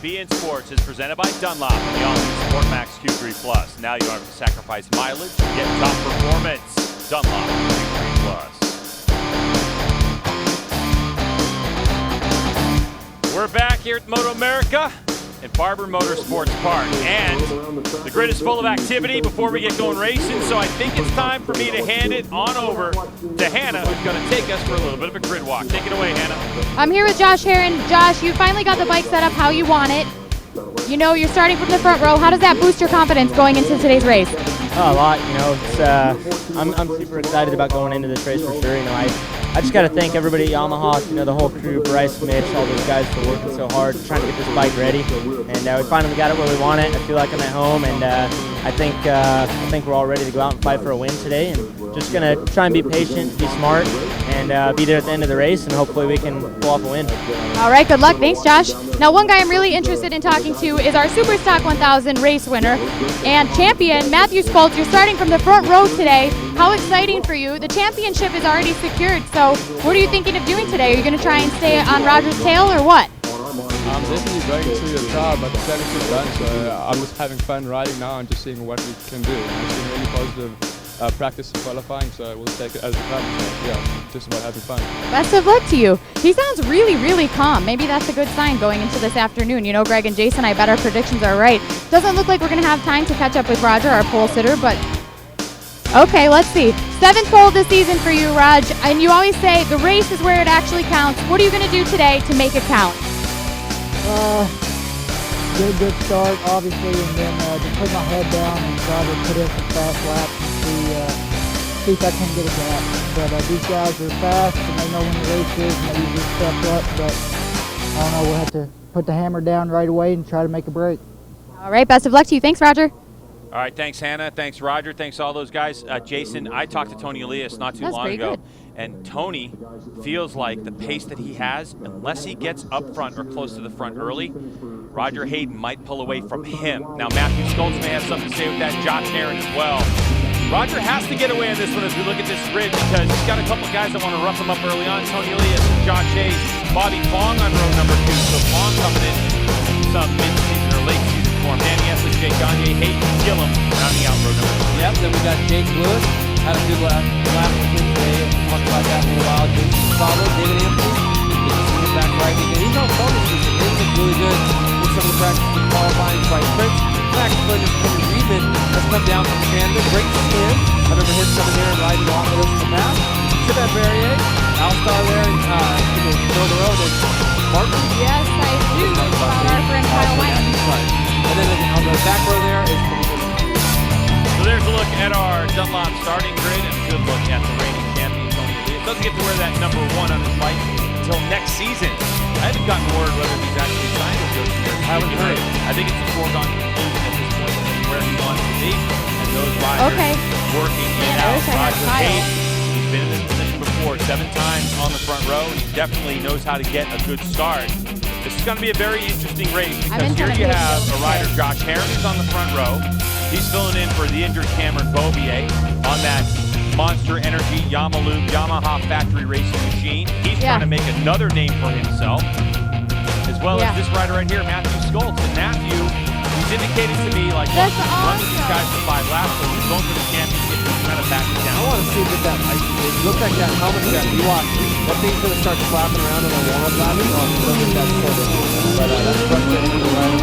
BN Sports is presented by Dunlop and the all-new Sport Max Q3 Plus. Now you don't have to sacrifice mileage to get top performance. Dunlop Q3 Plus. We're back here at MotoAmerica at Barber Motorsports Park, and the grid is full of activity before we get going racing, so I think it's time for me to hand it on over to Hannah, who's going to take us for a little bit of a grid walk. Take it away, Hannah. I'm here with Josh Hayden. Josh, you finally got the bike set up how you want it. You know, you're starting from the front row. How does that boost your confidence going into today's race? Oh, a lot. You know, it's I'm super excited about going into this race for sure. You know, I just got to thank everybody at Yamaha, you know, the whole crew, Bryce, Mitch, all those guys for working so hard trying to get this bike ready. And we finally got it where we want it. I feel like I'm at home, and I think we're all ready to go out and fight for a win today. And just gonna try and be patient, be smart, and be there at the end of the race, and hopefully we can pull off a win. All right, good luck. Thanks, Josh. Now, one guy I'm really interested in talking to is our Superstock 1000 race winner and champion, Matthew Schultz. You're starting from the front row today. How exciting for you. The championship is already secured, so what are you thinking of doing today? Are you going to try and stay on Roger's tail or what? I'm definitely going to the car, but the planning is done, so I'm just having fun riding now and just seeing what we can do. It's been really positive practice and qualifying, so we'll take it as it comes. So, yeah, just about having fun. Best of luck to you. He sounds really, really calm. Maybe that's a good sign going into this afternoon. You know, Greg and Jason, I bet our predictions are right. Doesn't look like we're going to have time to catch up with Roger, our pole sitter, but okay, let's see. 7th pole this season for you, Raj, and you always say the race is where it actually counts. What are you going to do today to make it count? Get a good start, obviously, and then just put my head down and try to put in some fast laps and see if I can get a gap. But these guys are fast and they know when the race is and they usually step up, but I don't know, we'll have to put the hammer down right away and try to make a break. All right, best of luck to you. Thanks, Roger. All right, thanks, Hannah. Thanks, Roger. Thanks, all those guys. Jason, I talked to Tony Elias not too long ago, and Tony feels like the pace that he has, unless he gets up front or close to the front early, Roger Hayden might pull away from him. Now, Matthew Schultz may have something to say with that, Josh Aaron as well. Roger has to get away on this one as we look at this grid because he's got a couple of guys that want to rough him up early on. Tony Elias, Josh Hayes, Bobby Fong on row number 2. So Fong coming in some mid-season or late season form. Danny Essley, Jake Gagne, Hayden Gillum rounding out row number 3. Yep, then we got Jake Lewis. Had a good lap with him today. Talked about that for a while. Jason Pablo, David Anthony. He's back right again. He's on phone this season. He's been really good with some of the practice and qualifying. Bryce Prince. Max Flinders, Henry Reedman has come down from Canada. Great to see him. I remember him coming here and riding along with us in the past. Sylvain Verrier, All-Star there in the middle of the road. And Martin. Yes, I do. About our friend Kyle White. And then on the back row there is So there's a look at our Dunlop starting grid and a good look at the reigning champion, Tony Elias. Doesn't get to wear that number 1 on his bike until next season. I haven't gotten word whether he's actually signed with Yoshimura. I haven't heard. I think it's a foregone conclusion at this point where he wants to be. And those riders working in out. Roger Hayden, he's been in this position before 7 times on the front row. He definitely knows how to get a good start. This is going to be a very interesting race because here you have a rider, Josh Aaron, who's on the front row. He's filling in for the injured Cameron Beaubier on that Monster Energy Yamaha factory racing machine. He's trying to make another name for himself, as well as this rider right here, Matthew Schultz. And Matthew, he's indicated to me like he's running these guys for 5 laps, so he's going for the championship. He's kind of backing down. I want to see what that might be. It looks like that helmet got watch. That thing's going to start flapping around in the warm-up lap. I don't think that's for it. But that's frustrating for the rider.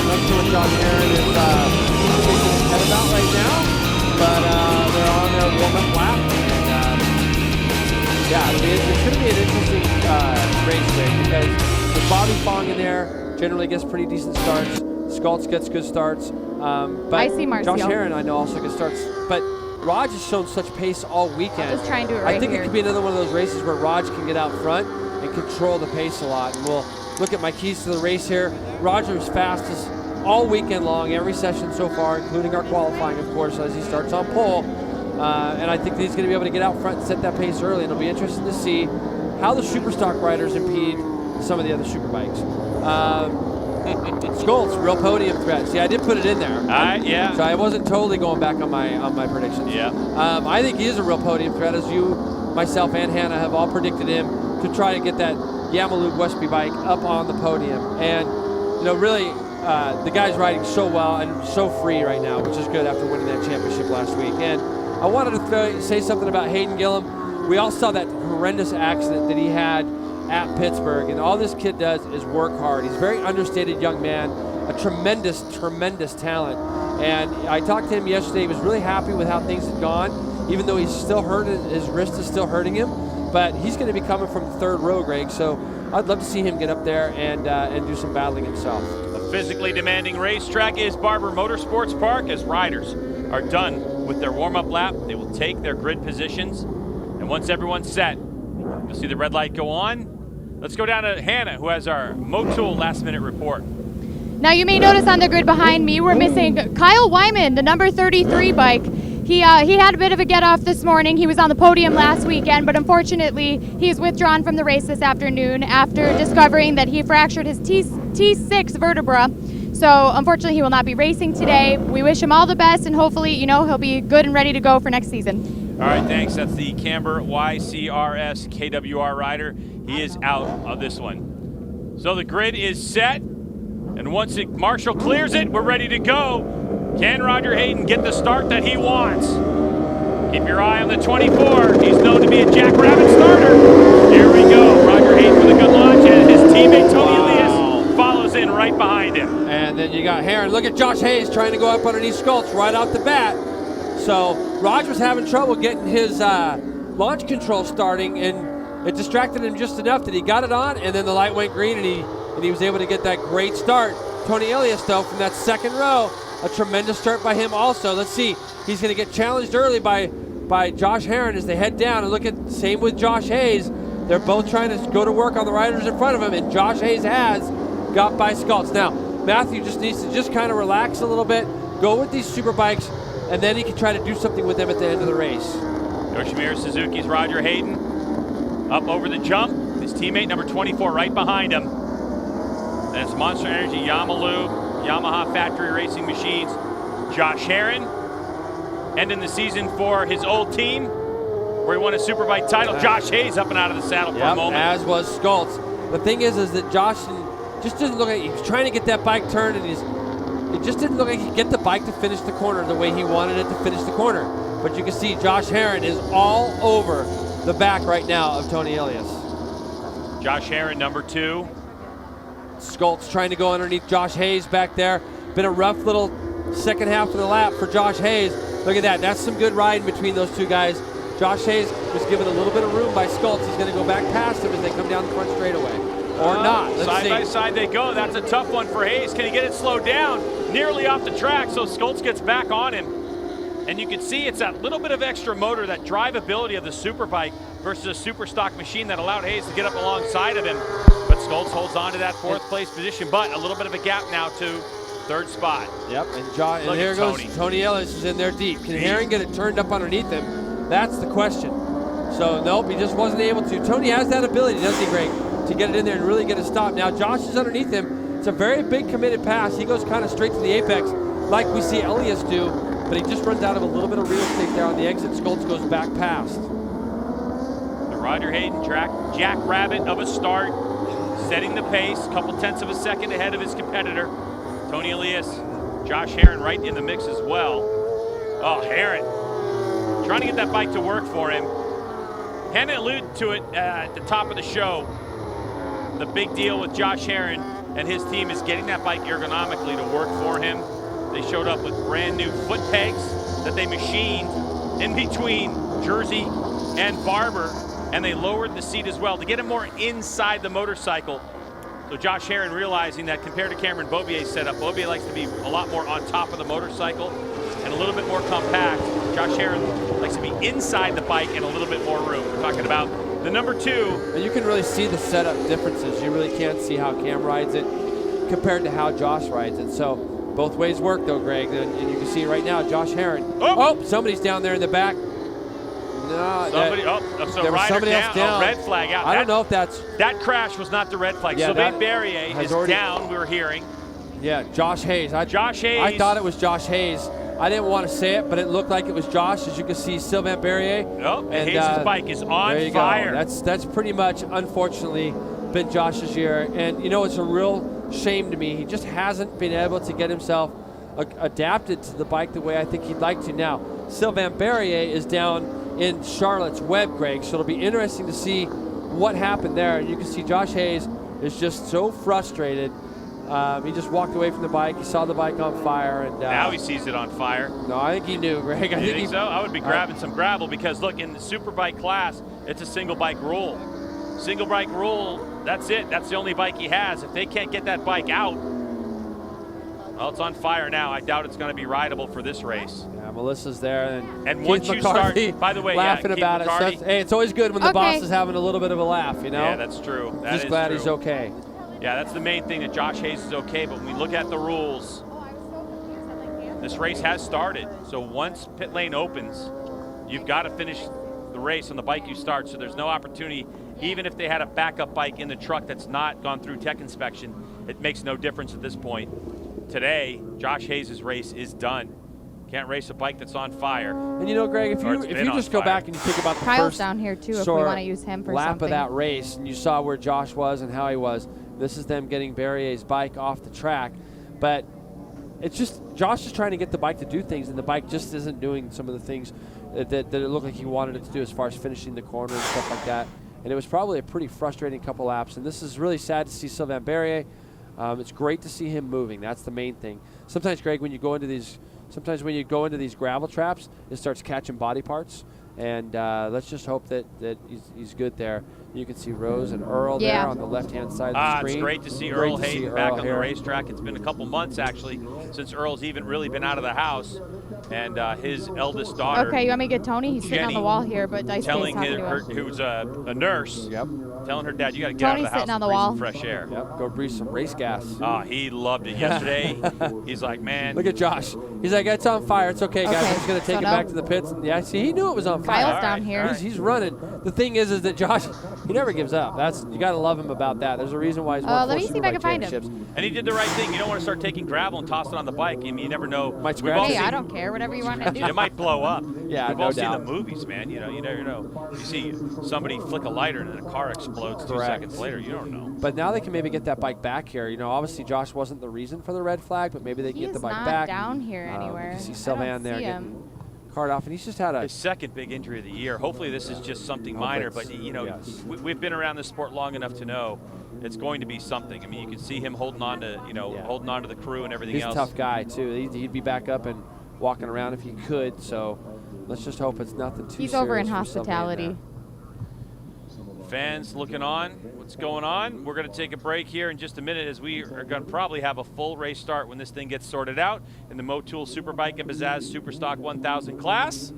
I'm not sure what John Aaron is head about right now, but they're on their warm-up lap. And yeah, it's going to be an interesting race today because with Bobby Fong in there, generally gets pretty decent starts. Schultz gets good starts. But I see Marcio. Josh Aaron, I know, also gets starts. But Raj has shown such pace all weekend. Just try and do it right I think here. it could be another one of those races where Raj can get out front and control the pace a lot. And we'll look at my keys to the race here. Roger's fastest all weekend long, every session so far, including our qualifying, of course, as he starts on pole. And I think that he's going to be able to get out front and set that pace early. And it'll be interesting to see how the Superstock riders impede some of the other Superbikes. Schultz, real podium threat. See, I did put it in there. Yeah. So I wasn't totally going back on my predictions. Yeah. I think he is a real podium threat, as you, myself, and Hannah have all predicted him to try to get that Yamaha Westby bike up on the podium. And really, the guy's riding so well and so free right now, which is good after winning that championship last week. And I wanted to say something about Hayden Gillum. We all saw that horrendous accident that he had at Pittsburgh, and all this kid does is work hard. He's a very understated young man, a tremendous, tremendous talent. And I talked to him yesterday. He was really happy with how things had gone, even though he's still hurt, his wrist is still hurting him. But he's going to be coming from the third row, Greg, so I'd love to see him get up there and do some battling himself. A physically demanding racetrack is Barber Motorsports Park. As riders are done with their warm-up lap, they will take their grid positions. And once everyone's set, you'll see the red light go on. Let's go down to Hannah, who has our Motul last-minute report. Now you may notice on the grid behind me, we're missing Kyle Wyman, the number 33 bike. He had a bit of a get-off this morning. He was on the podium last weekend, but unfortunately, he's withdrawn from the race this afternoon after discovering that he fractured his T6 vertebra. So unfortunately, he will not be racing today. We wish him all the best, and hopefully, he'll be good and ready to go for next season. All right, thanks. That's the Camber YCRS KWR rider. He is out of this one. So the grid is set, and once Marshall clears it, we're ready to go. Can Roger Hayden get the start that he wants? Keep your eye on the 24. He's known to be a jackrabbit starter. Here we go. Roger Hayden with a good launch, and his teammate Tony Elias follows in right behind him. And then you got Heron. Look at Josh Hayes trying to go up underneath Schultz right off the bat. So Roger was having trouble getting his launch control starting, and it distracted him just enough that he got it on, and then the light went green, and he was able to get that great start. Tony Elias, though, from that second row, a tremendous start by him also. Let's see, he's going to get challenged early by Josh Heron as they head down. And look at, same with Josh Hayes. They're both trying to go to work on the riders in front of him, and Josh Hayes has got by Schultz. Now, Matthew just needs to just kind of relax a little bit, go with these super bikes, and then he can try to do something with them at the end of the race. Yoshimura Suzuki's Roger Hayden up over the jump. His teammate number 24 right behind him. And it's Monster Energy Yamaha Factory Racing Machines. Josh Heron ending the season for his old team where he won a Superbike title. Josh Hayes up and out of the saddle for a moment. As was Schultz. The thing is that Josh just didn't look like he was trying to get that bike turned, and it just didn't look like he could get the bike to finish the corner the way he wanted it to finish the corner. But you can see Josh Heron is all over the back right now of Tony Elias. Josh Heron, number 2. Schultz trying to go underneath Josh Hayes back there. Been a rough little second half of the lap for Josh Hayes. Look at that. That's some good riding between those two guys. Josh Hayes was given a little bit of room by Schultz. He's going to go back past him as they come down the front straightaway. Or not. Let's side see. by side they go. That's a tough one for Hayes. Can he get it slowed down? Nearly off the track, so Schultz gets back on him. And you can see it's that little bit of extra motor, that drivability of the Superbike versus a super stock machine that allowed Hayes to get up alongside of him. But Schultz holds on to that 4th place position, but a little bit of a gap now to 3rd spot. Yep, and here goes Tony Ellis is in there deep. Can Heron get it turned up underneath him? That's the question. So nope, he just wasn't able to. Tony has that ability, doesn't he, Greg, to get it in there and really get a stop. Now Josh is underneath him. It's a very big committed pass. He goes kind of straight to the apex like we see Elias do, but he just runs out of a little bit of real estate there on the exit. Schultz goes back past. The Roger Hayden jackrabbit of a start, setting the pace, a couple tenths of a second ahead of his competitor. Tony Elias, Josh Heron right in the mix as well. Oh, Heron trying to get that bike to work for him. Hannah alluded to it at the top of the show. The big deal with Josh Heron and his team is getting that bike ergonomically to work for him. They showed up with brand new foot pegs that they machined in between Jersey and Barber, and they lowered the seat as well to get him more inside the motorcycle. So Josh Heron realizing that compared to Cameron Beaubier's setup, Beaubier likes to be a lot more on top of the motorcycle and a little bit more compact. Josh Heron likes to be inside the bike and a little bit more room. We're talking about the number 2. And you can really see the setup differences. You really can't see how Cam rides it compared to how Josh rides it. So both ways work though, Greg. And you can see right now, Josh Heron. Oh, somebody's down there in the back. No, somebody, so there was somebody else down. Red flag out. I don't know if that's... That crash was not the red flag. Yeah, Sylvain Barrier is down, we were hearing. Yeah, Josh Hayes. Josh Hayes. I thought it was Josh Hayes. I didn't want to say it, but it looked like it was Josh. As you can see, Sylvain Barrier. Oh, and Hayes' bike is on there you fire. Go. That's pretty much, unfortunately, been Josh's year. And, you know, it's a real shame to me. He just hasn't been able to get himself adapted to the bike the way I think he'd like to. Now, Sylvain Berrier is down in Charlotte's Web, Greg, so it'll be interesting to see what happened there. And you can see Josh Hayes is just so frustrated. He just walked away from the bike. He saw the bike on fire. And now he sees it on fire. No, I think he knew, Greg. You think so? I would be grabbing some gravel because, look, in the Superbike class, it's a single bike rule. Single bike rule, that's it. That's the only bike he has. If they can't get that bike out, well, it's on fire now. I doubt it's going to be rideable for this race. Yeah, Melissa's there. And once Keith you McCarthy start, by the way, laughing Keith about McCarthy. it. So hey, it's always good when the boss is having a little bit of a laugh, you know? Yeah, that's true. That Just is glad true. he's okay. Yeah, that's the main thing, that Josh Hayes is okay. But when we look at the rules, this race has started. So once pit lane opens, you've got to finish the race on the bike you start. So there's no opportunity. Even if they had a backup bike in the truck that's not gone through tech inspection, it makes no difference at this point. Today, Josh Hayes' race is done. Can't race a bike that's on fire. And you know, Greg, if you just go back and you think about the Kyle's first down here too if we want to use him for lap something. of that race, and you saw where Josh was and how he was. This is them getting Berrier's bike off the track, but it's just Josh is trying to get the bike to do things, and the bike just isn't doing some of the things that it looked like he wanted it to do as far as finishing the corner and stuff like that. And it was probably a pretty frustrating couple laps. And this is really sad to see Sylvain Berrier. It's great to see him moving. That's the main thing. Sometimes, Greg, when you go into these gravel traps, it starts catching body parts. And let's just hope that he's good there. You can see Rose and Earl there on the left-hand side of the screen. It's great to see Earl Hayden back on the racetrack. It's been a couple months, actually, since Earl's even really been out of the house. And his eldest daughter. Okay, you want me to get Tony? He's Jenny, sitting on the wall here, but Dice telling her, who's a nurse, telling her dad, you got to get Tony's out of the house sitting on and the breathe wall. some fresh air. Yep, go breathe some race gas. He loved it yesterday. He's like, man. Look at Josh. He's like, it's on fire. It's okay, guys. I'm just going to take it back to the pits. And yeah, see, he knew it was on fire. Kyle's down here. He's running. The thing is that Josh, he never gives up. You got to love him about that. There's a reason why he's won 4 let me see if I can find him. And he did the right thing. You don't want to start taking gravel and toss it on the bike. I mean, you never know. Hey, I don't care. Whatever you want to do. It might blow up. Yeah, We've no all doubt. seen the movies, man. You never know. You see somebody flick a lighter and then a car explodes 2 seconds later. You don't know. But now they can maybe get that bike back here. You know, obviously Josh wasn't the reason for the red flag, but maybe they can get the bike back. He's not down here anywhere. You see Sylvain there getting cart off, and he's just had his second big injury of the year. Hopefully this is just something minor, but we've been around this sport long enough to know it's going to be something. I mean, you can see him holding on to holding on to the crew and everything else. He's a tough guy too. He'd be back up and walking around if he could. So let's just hope it's nothing too serious. He's over in for hospitality. Fans looking on. What's going on? We're going to take a break here in just a minute, as we are going to probably have a full race start when this thing gets sorted out in the Motul Superbike and Pizzazz Superstock 1000 class.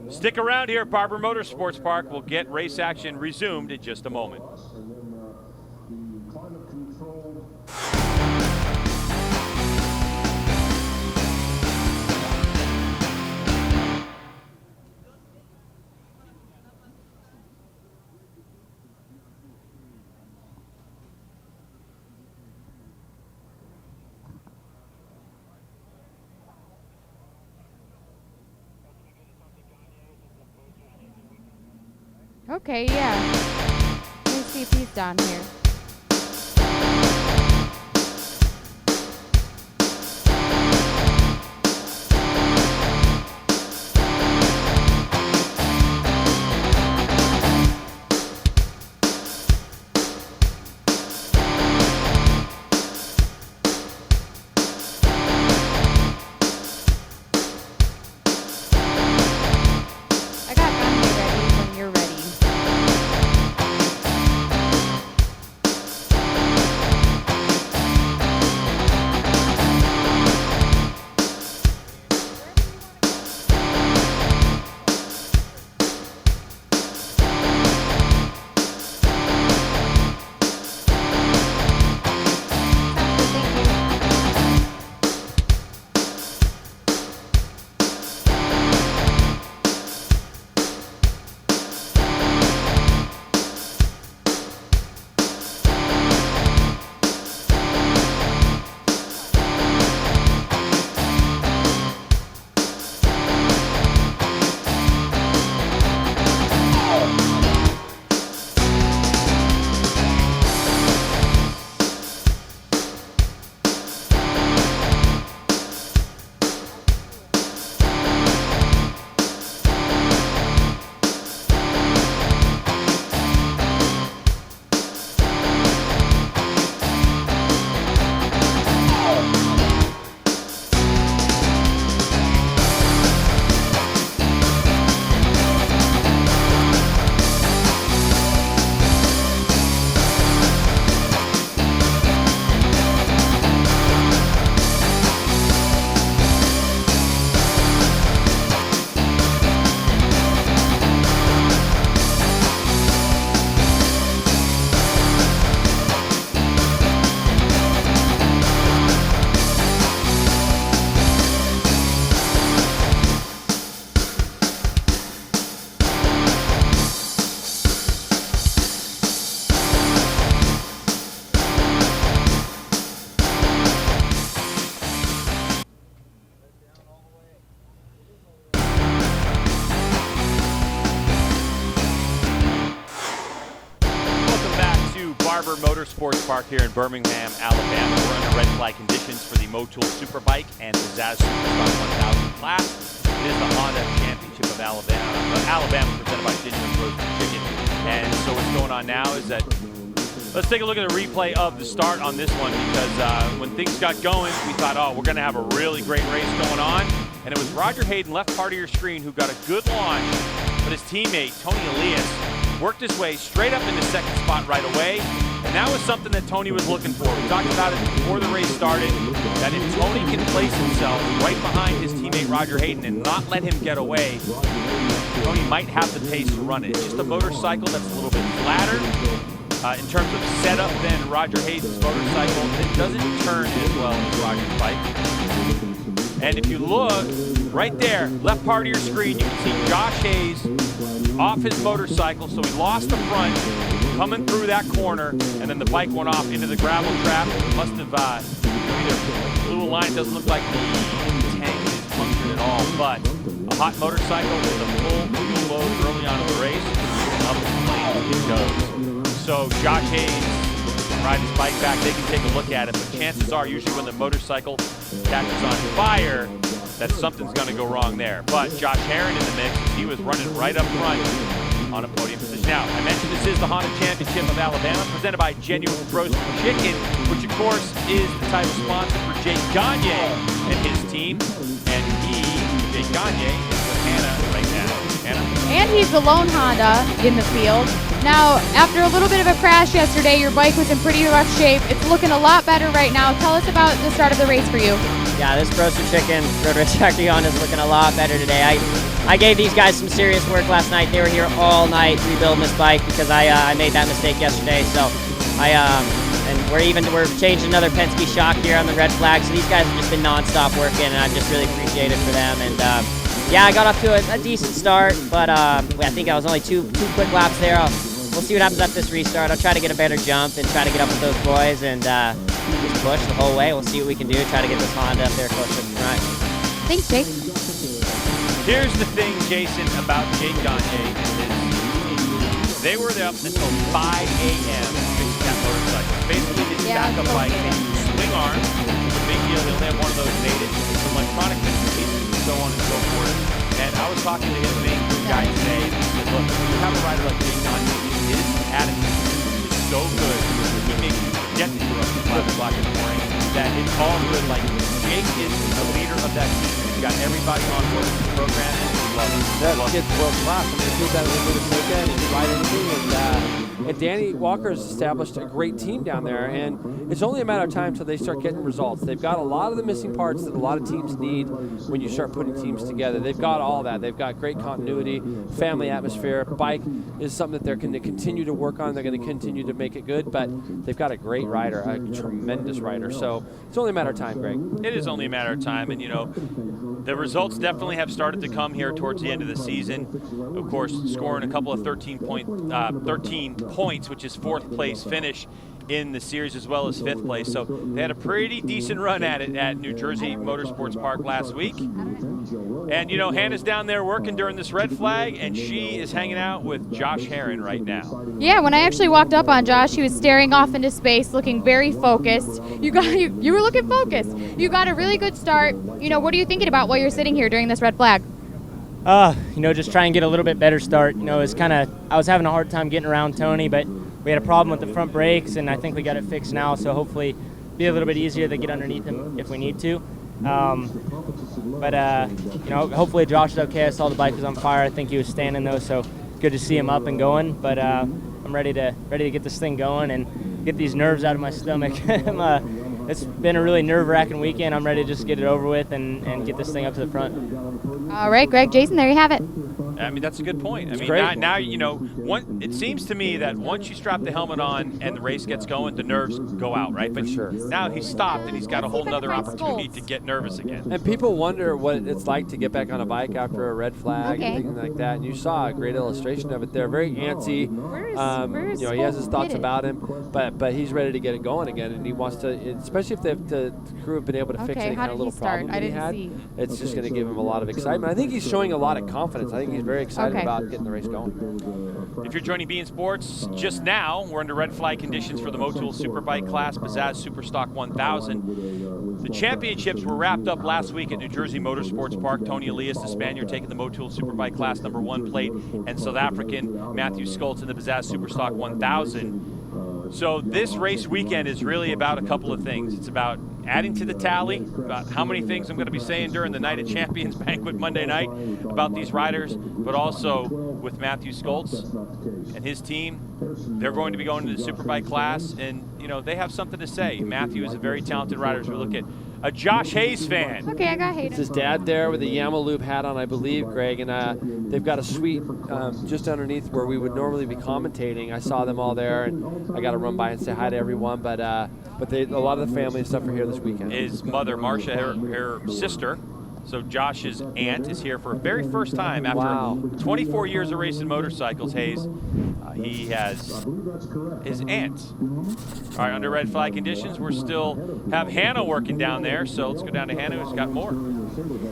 Stick around here at Barber Motorsports Park. We'll get race action resumed in just a moment. Okay, yeah. Let me see if he's down here. Barber Motorsports Park here in Birmingham, Alabama. We're under red flag conditions for the MotoAmerica Superbike and the Zaz Superstock 1000 class. It is the Honda Championship of Alabama. Alabama presented by Genuine Roasted Chicken. And so what's going on now is that, let's take a look at a replay of the start on this one, because when things got going, we thought, oh, we're going to have a really great race going on. And it was Roger Hayden, left part of your screen, who got a good launch, but his teammate, Tony Elias, worked his way straight up into second spot right away. And that was something that Tony was looking for. We talked about it before the race started, that if Tony can place himself right behind his teammate Roger Hayden and not let him get away, Tony might have the pace to run it. It's just a motorcycle that's a little bit flatter in terms of setup than Roger Hayden's motorcycle. It doesn't turn as well as Roger's bike. And if you look right there, left part of your screen, you can see Josh Hayes off his motorcycle. So he lost the front coming through that corner, and then the bike went off into the gravel trap. Must have either blew a line. Doesn't look like the tank is punctured at all, but a hot motorcycle with a full fuel load early on in the race, up the flames it goes. So Josh Hayes can ride his bike back. They can take a look at it, but chances are usually when the motorcycle catches on fire, that something's going to go wrong there. But Josh Herron in the mix, he was running right up front on a podium position. Now, I mentioned this is the Honda Championship of Alabama, presented by Genuine Roasted Chicken, which of course is the title sponsor for Jake Gagne and his team. And Jake Gagne, is with Hannah right now. Hannah? And he's the lone Honda in the field. Now, after a little bit of a crash yesterday, your bike was in pretty rough shape. It's looking a lot better right now. Tell us about the start of the race for you. Yeah, this roasted chicken road race factory on is looking a lot better today. I gave these guys some serious work last night. They were here all night rebuilding this bike because I made that mistake yesterday. So and we're changing another Penske shock here on the red flag. So these guys have just been nonstop working, and I just really appreciate it for them. And yeah, I got off to a decent start, but I think I was only two quick laps there. We'll see what happens at this restart. I'll try to get a better jump and try to get up with those boys and just push the whole way. We'll see what we can do. Try to get this Honda up there close to the front. Thanks, Jake. Here's the thing, Jason, about Jake Gagne and his team. They were there up until 5 a.m. fixing that motorcycle. Basically, his backup bike had swing arms. It's a big deal. They only have one of those made it. Some electronic pieces and so on and so forth. And I was talking to his main guy today, and he said, look, when you have a rider like Jake Gagne, his attitude is so good. He makes you forget that you're up at 5 o'clock in the morning, that it's all good. Like, Jake is the leader of that team. He's got everybody on board with the program, and we love him. That kid's world class. I mean, he did that with Minnesota, and he can ride anything. And Danny Walker's established a great team down there, and it's only a matter of time until they start getting results. They've got a lot of the missing parts that a lot of teams need when you start putting teams together. They've got all that. They've got great continuity, family atmosphere. Bike is something that they're going to continue to work on. They're going to continue to make it good, but they've got a great rider, a tremendous rider. So it's only a matter of time, Greg. It is only a matter of time, and you know, the results definitely have started to come here towards the end of the season. Of course, scoring a couple of 13 points, which is fourth place finish in the series as well as fifth place. So they had a pretty decent run at it at New Jersey Motorsports Park last week. And you know, Hannah's down there working during this red flag, and she is hanging out with Josh Herron right now. Yeah, when I actually walked up on Josh, he was staring off into space, looking very focused. You were looking focused. You got a really good start. You know, what are you thinking about while you're sitting here during this red flag? You know, just try and get a little bit better start. You know, I was having a hard time getting around Tony, but we had a problem with the front brakes, and I think we got it fixed now, so hopefully be a little bit easier to get underneath him if we need to. You know, hopefully Josh is okay. I saw the bike was on fire. I think he was standing though, so good to see him up and going. But I'm ready to get this thing going and get these nerves out of my stomach. It's been a really nerve-wracking weekend. I'm ready to just get it over with and get this thing up to the front. All right, Greg, Jason, there you have it. I mean, that's a good point. I mean, now you know, it seems to me that once you strap the helmet on and the race gets going, the nerves go out, right? But now he's stopped, and he's got a whole nother opportunity to get nervous again. And people wonder what it's like to get back on a bike after a red flag and things like that. And you saw a great illustration of it there. Very antsy. You know, he has his thoughts about him, but he's ready to get it going again, and he wants to, especially if the crew have been able to fix any kind of little problem that he had. It's just going to give him a lot of excitement. I think he's showing a lot of confidence. I think he's very excited Okay. about getting the race going. If you're joining beIN Sports just now, we're under red flag conditions for the MotoAmerica Superbike class, Pizzazz Superstock 1000. The championships were wrapped up last week at New Jersey Motorsports Park. Tony Elias, the Spaniard, taking the MotoAmerica Superbike class #1 plate, and South African Matthew Schultz in the Pizzazz Superstock 1000. So this race weekend is really about a couple of things. It's about adding to the tally, about how many things I'm going to be saying during the Night of Champions banquet Monday night about these riders, but also with Matthew Schultz and his team. They're going to be going to the Superbike class, and you know they have something to say. Matthew is a very talented rider. As we look at a Josh Hayes fan. Okay, I got It's Hayden. his dad there with the Yama Loop hat on, I believe, Greg, and they've got a suite just underneath where we would normally be commentating. I saw them all there, and I got to run by and say hi to everyone, but a lot of the family and stuff are here this weekend. His mother, Marcia, her sister, so Josh's aunt, is here for the very first time after 24 years of racing motorcycles, Hayes. He has his aunt. All right, under red flag conditions, we're still have Hannah working down there, so let's go down to Hannah, who's got more.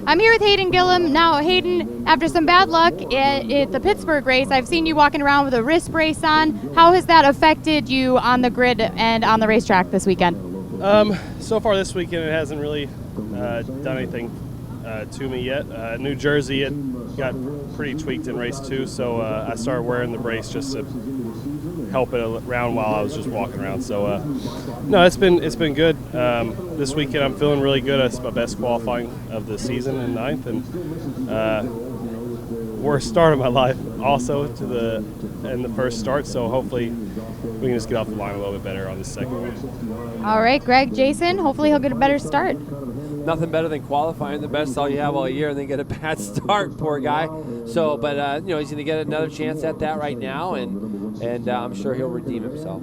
I'm here with Hayden Gillum. Now, Hayden, after some bad luck at the Pittsburgh race, I've seen you walking around with a wrist brace on. How has that affected you on the grid and on the racetrack this weekend? So far this weekend, it hasn't really done anything to me yet. New Jersey, it got pretty tweaked in race 2, so I started wearing the brace just to help it around while I was just walking around. So no, it's been good. This weekend I'm feeling really good. It's my best qualifying of the season in 9th, and worst start of my life also in the first start. So hopefully we can just get off the line a little bit better on the second one. All right, Greg, Jason, hopefully he'll get a better start. Nothing better than qualifying the best all you have all year and then get a bad start, poor guy. So, but you know, he's going to get another chance at that right now, and I'm sure he'll redeem himself.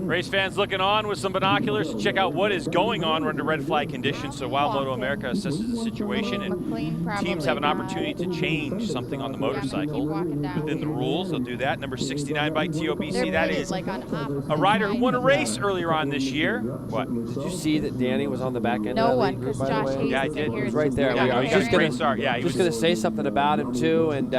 Race fans looking on with some binoculars to check out what is going on under red flag conditions. So while MotoAmerica assesses the situation and teams have an opportunity to change something on the motorcycle within the rules, they'll do that. Number 69 by TOBC, that is a rider who won a race earlier on this year. What? Did you see that Danny was on the back end No of that one, lead group, because by the Josh way? Hayes Yeah, I isn't did. here. He was right there. Yeah, I he was got just a great start. Yeah, he just was going to say something about him too, and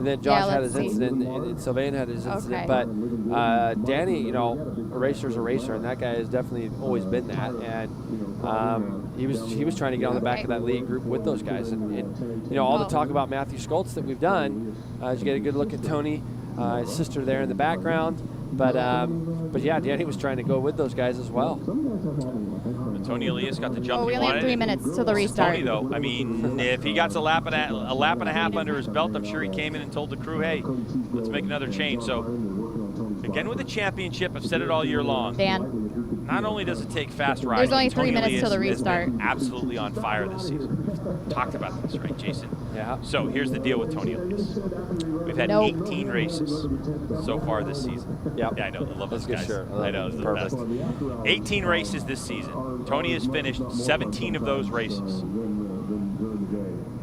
then Josh had let's his see. incident, and Sylvain had his incident. Okay. But Danny, you know, a racer's a racer, and that guy has definitely always been that. And he was trying to get on the back of that lead group with those guys. And you know, all the talk about Matthew Schultz that we've done, you get a good look at Tony, his sister there in the background. But yeah, Danny was trying to go with those guys as well. Tony Elias got the jump Oh, we he only have wanted. 3 minutes till the This is restart. Tony, though, I mean, if he got a lap and a half under his belt, I'm sure he came in and told the crew, hey, let's make another change. So, again with the championship, I've said it all year long. Dan. Not only does it take fast riding, There's only 3 Tony minutes Elias till the has been restart. absolutely on fire this season. We've talked about this, right, Jason? Yeah. So here's the deal with Tony Elias. We've had 18 races so far this season. Yep. Yeah, I know. I love those That's guys. good shirt. I know. It's the best. 18 races this season. Tony has finished 17 of those races.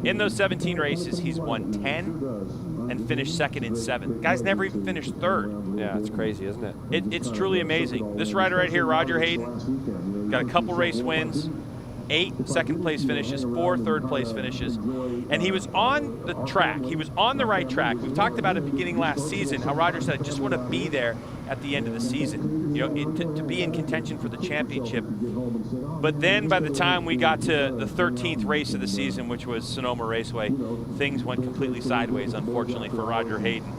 In those 17 races, he's won 10 and finished second in 7. Guy's never even finished third. Yeah, it's crazy, isn't it? It's truly amazing. This rider right here, Roger Hayden, got a couple race wins, 8 second-place finishes, 4 third-place finishes, and he was on the track. He was on the right track. We've talked about it beginning last season, how Roger said, I just want to be there at the end of the season, you know, to be in contention for the championship. But then by the time we got to the 13th race of the season, which was Sonoma Raceway, things went completely sideways, unfortunately, for Roger Hayden,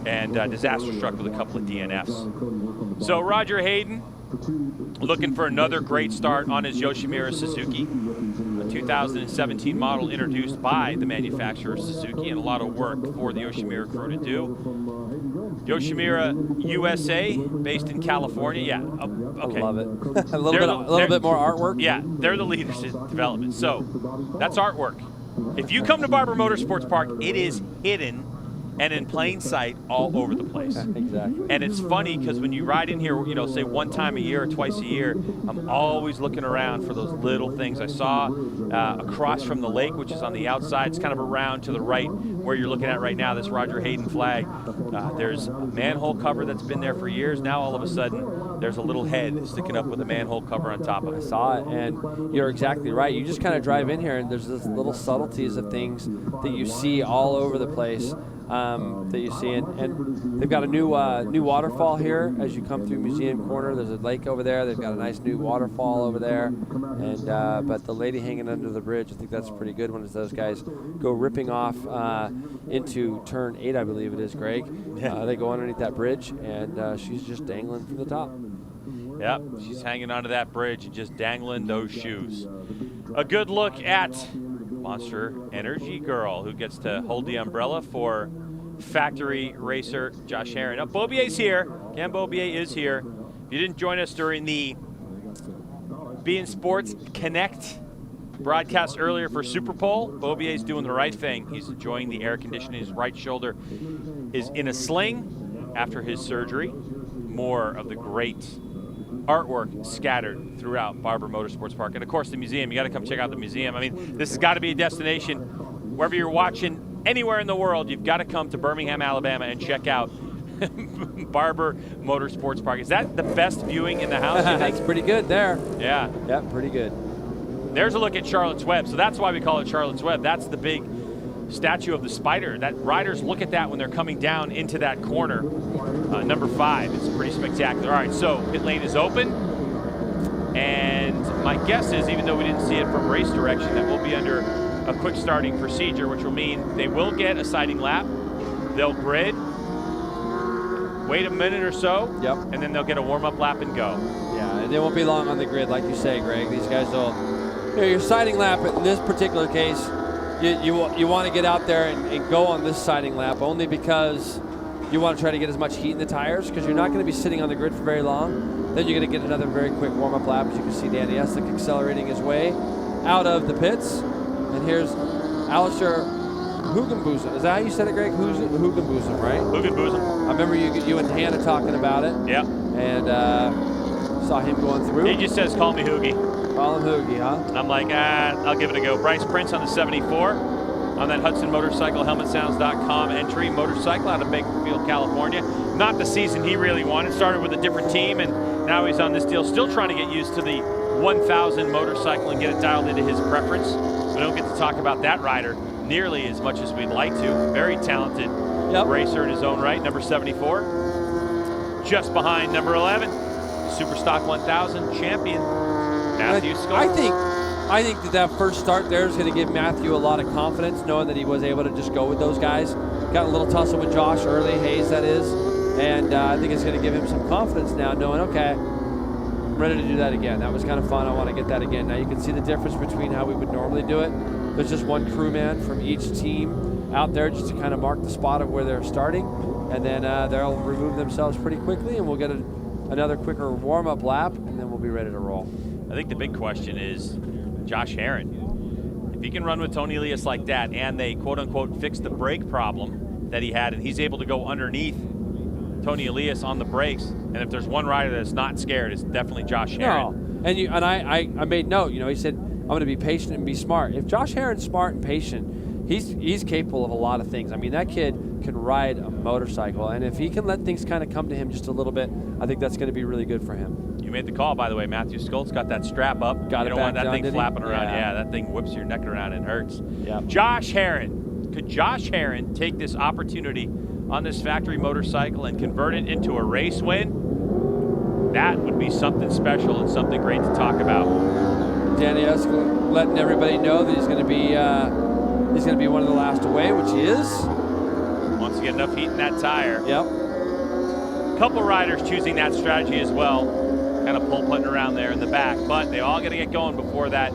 and disaster struck with a couple of DNFs. So Roger Hayden, looking for another great start on his Yoshimura Suzuki, a 2017 model introduced by the manufacturer Suzuki, and a lot of work for the Yoshimura crew to do. Yoshimura USA, based in California. Yeah, okay. I love it. a little bit more artwork. Yeah, they're the leaders in development. So that's artwork. If you come to Barber Motorsports Park, it is hidden and in plain sight all over the place. Exactly. And it's funny because when you ride in here, you know, say one time a year or twice a year, I'm always looking around for those little things. I saw across from the lake, which is on the outside, it's kind of around to the right where you're looking at right now, this Roger Hayden flag. There's a manhole cover that's been there for years. Now all of a sudden, there's a little head sticking up with a manhole cover on top of it. I saw it, and you're exactly right. You just kind of drive in here, and there's this little subtleties of things that you see all over the place. That you see, and they've got a new waterfall here as you come through Museum Corner. There's a lake over there. They've got a nice new waterfall over there, and but the lady hanging under the bridge, I think that's a pretty good one. As those guys go ripping off into turn 8, I believe it is, Greg. They go underneath that bridge, and she's just dangling from the top. Yep, she's hanging onto that bridge and just dangling those shoes. A good look at Monster Energy Girl, who gets to hold the umbrella for factory racer Josh Herron. Now, Beaubier's here. Cam Beaubier is here. If you didn't join us during the Bein Sports Connect broadcast earlier for Super Bowl, Beaubier's doing the right thing. He's enjoying the air conditioning. His right shoulder is in a sling after his surgery. More of the great artwork scattered throughout Barber Motorsports Park. And of course, the museum. You got to come check out the museum. I mean, this has got to be a destination. Wherever you're watching, anywhere in the world, you've got to come to Birmingham, Alabama, and check out Barber Motorsports Park. Is that the best viewing in the house? That's pretty good there. Yeah. Yeah, pretty good. There's a look at Charlotte's Web. So that's why we call it Charlotte's Web. That's the big statue of the spider. That riders look at that when they're coming down into that corner. Number 5. It's pretty spectacular. All right, so pit lane is open. And my guess is, even though we didn't see it from race direction, that we'll be under a quick starting procedure, which will mean they will get a sighting lap. They'll grid, wait a minute or so, and then they'll get a warm-up lap and go. Yeah, and they won't be long on the grid, like you say, Greg. These guys will, your sighting lap in this particular case, you want to get out there and go on this sighting lap only because you want to try to get as much heat in the tires, because you're not going to be sitting on the grid for very long. Then you're going to get another very quick warm-up lap. As you can see, Danny Eslick accelerating his way out of the pits. And here's Alistair Hugenboozem. Is that how you said it, Greg? Hugenboozem, right? Hugenboozem. I remember you and Hannah talking about it. Yeah. And saw him going through. He just says, call me Hoogie. Call him Hoogie, huh? I'm like, I'll give it a go. Bryce Prince on the 74 on that Hudson Motorcycle HelmetSounds.com entry. Motorcycle out of Bakersfield, California. Not the season he really wanted. Started with a different team, and now he's on this deal. Still trying to get used to the 1000 motorcycle and get it dialed into his preference. We don't get to talk about that rider nearly as much as we'd like to. Very talented racer in his own right. Number 74. Just behind number 11. Superstock 1000 champion, Matthew Schultz. I think that first start there is going to give Matthew a lot of confidence, knowing that he was able to just go with those guys. Got a little tussle with Josh early, Hayes that is, and I think it's going to give him some confidence now, knowing, okay, I'm ready to do that again. That was kind of fun. I want to get that again. Now you can see the difference between how we would normally do it. There's just one crewman from each team out there just to kind of mark the spot of where they're starting, and then they'll remove themselves pretty quickly, and we'll get another quicker warm-up lap, and then we'll be ready to roll. I think the big question is Josh Herron. If he can run with Tony Elias like that, and they quote-unquote fix the brake problem that he had, and he's able to go underneath Tony Elias on the brakes, and if there's one rider that's not scared, it's definitely Josh Herron. No, and I made note. You know, he said, I'm going to be patient and be smart. If Josh Herron's smart and patient, he's capable of a lot of things. I mean, that kid can ride a motorcycle, and if he can let things kind of come to him just a little bit, I think that's going to be really good for him. You made the call, by the way. Matthew Schultz got that strap up. Got you it don't want back that down, thing did he? flapping around. Yeah, that thing whips your neck around and hurts. Yeah. Josh Herron. Could Josh Herron take this opportunity on this factory motorcycle and convert it into a race win? That would be something special and something great to talk about. Danny Eslick letting everybody know that he's going to be one of the last away, which he is. Wants to get enough heat in that tire. Yep. Couple riders choosing that strategy as well, kind of pull-putting around there in the back, but they all got to get going before that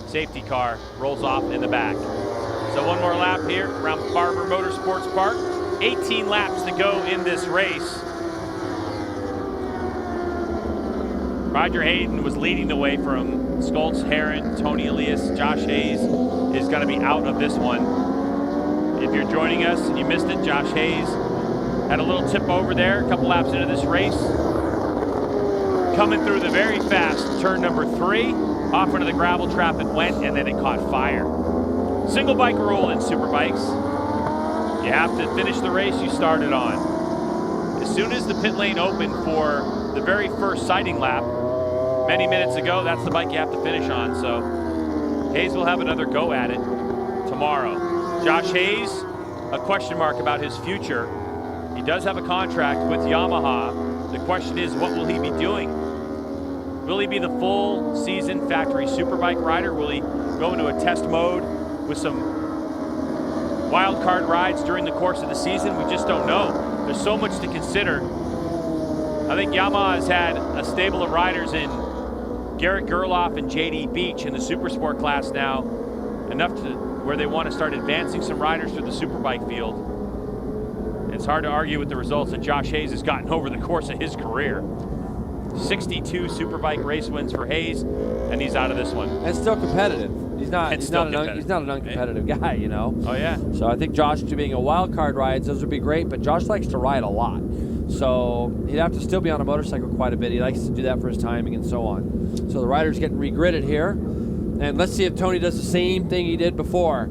safety car rolls off in the back. So one more lap here around Barber Motorsports Park. 18 laps to go in this race. Roger Hayden was leading the way from Schultz, Herron, Tony Elias. Josh Hayes is going to be out of this one. If you're joining us and you missed it, Josh Hayes had a little tip over there a couple laps into this race. Coming through the very fast turn number 3, off into the gravel trap it went, and then it caught fire. Single bike rule in Superbikes. You have to finish the race you started on. As soon as the pit lane opened for the very first sighting lap, many minutes ago, that's the bike you have to finish on. So Hayes will have another go at it tomorrow. Josh Hayes, a question mark about his future. He does have a contract with Yamaha. The question is, what will he be doing? Will he be the full season factory Superbike rider? Will he go into a test mode with some wild card rides during the course of the season? We just don't know. There's so much to consider. I think Yamaha has had a stable of riders in Garrett Gerloff and JD Beach in the Supersport class now, enough to where they want to start advancing some riders through the Superbike field. It's hard to argue with the results that Josh Hayes has gotten over the course of his career. 62 Superbike race wins for Hayes, and he's out of this one. And still competitive. He's not an uncompetitive guy, you know. Oh yeah. So I think Josh being a wild card rides, those would be great, but Josh likes to ride a lot. So he'd have to still be on a motorcycle quite a bit. He likes to do that for his timing and so on. So the rider's getting regridded here. And let's see if Tony does the same thing he did before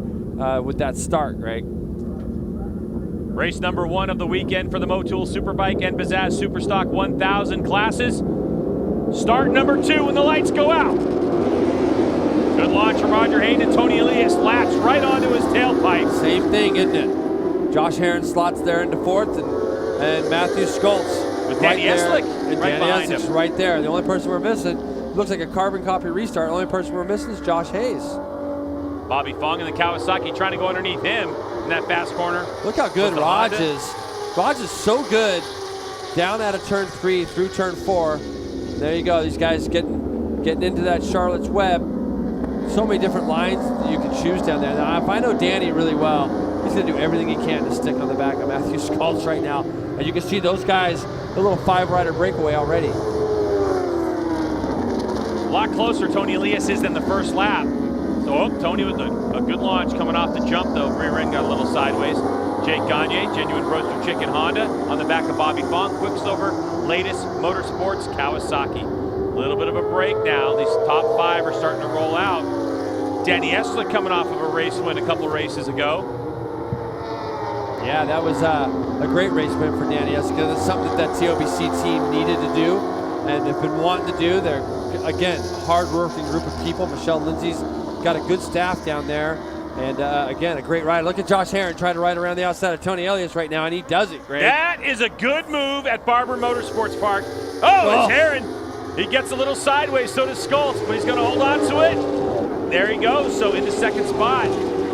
with that start, Greg. Race number 1 of the weekend for the Motul Superbike and Bazaz Superstock 1000 classes. Start number 2 when the lights go out. Good launch from Roger Hayden, and Tony Elias laps right onto his tailpipe. Same thing, isn't it? Josh Herron slots there into 4th, and Matthew Schultz with Danny Eslick right behind him. Right there. The only person we're missing, looks like a carbon copy restart. The only person we're missing is Josh Hayes. Bobby Fong in the Kawasaki trying to go underneath him in that fast corner. Look how good Raj is. Raj is so good down out of turn 3 through turn 4. There you go. These guys getting into that Charlotte's Web. So many different lines that you can choose down there. Now, if I know Danny really well, he's going to do everything he can to stick on the back of Matthew Schultz right now. And you can see those guys, a little 5-rider breakaway already. A lot closer Tony Elias is than the first lap. So Tony with a good launch coming off the jump, though. Rear end got a little sideways. Jake Gagne, Genuine Roadster Chicken Honda, on the back of Bobby Fong. Quicksilver, latest Motorsports Kawasaki. A little bit of a break now. These top 5 are starting to roll out. Danny Eslick coming off of a race win a couple of races ago. Yeah, that was a great race win for Danny Eslick. That's something that TOBC team needed to do, and they've been wanting to do. They're, again, a hard-working group of people. Michelle Lindsay's got a good staff down there. And again, a great ride. Look at Josh Herron trying to ride around the outside of Tony Elias right now, and he does it, Greg. That is a good move at Barber Motorsports Park. Oh, it's Herron. He gets a little sideways, so does Schultz, but he's going to hold on to it. There he goes. So into second spot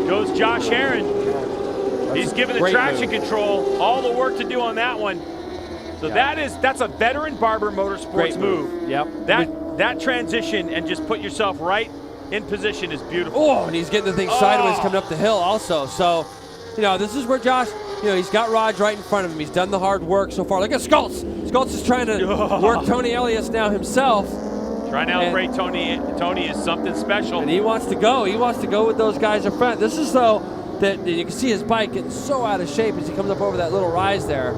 goes Josh Herron. He's given the traction control all the work to do on that one. So that's a veteran Barber Motorsports move. Yep. That transition and just put yourself right in position is beautiful. Oh, and he's getting the thing sideways coming up the hill also. So, you know, this is where Josh, you know, he's got Raj right in front of him. He's done the hard work so far. Look at Schultz. Schultz is trying to work Tony Elias now himself. Trying to outbreak Tony. Tony is something special. And he wants to go. He wants to go with those guys in front. This is, though, that you can see his bike getting so out of shape as he comes up over that little rise there.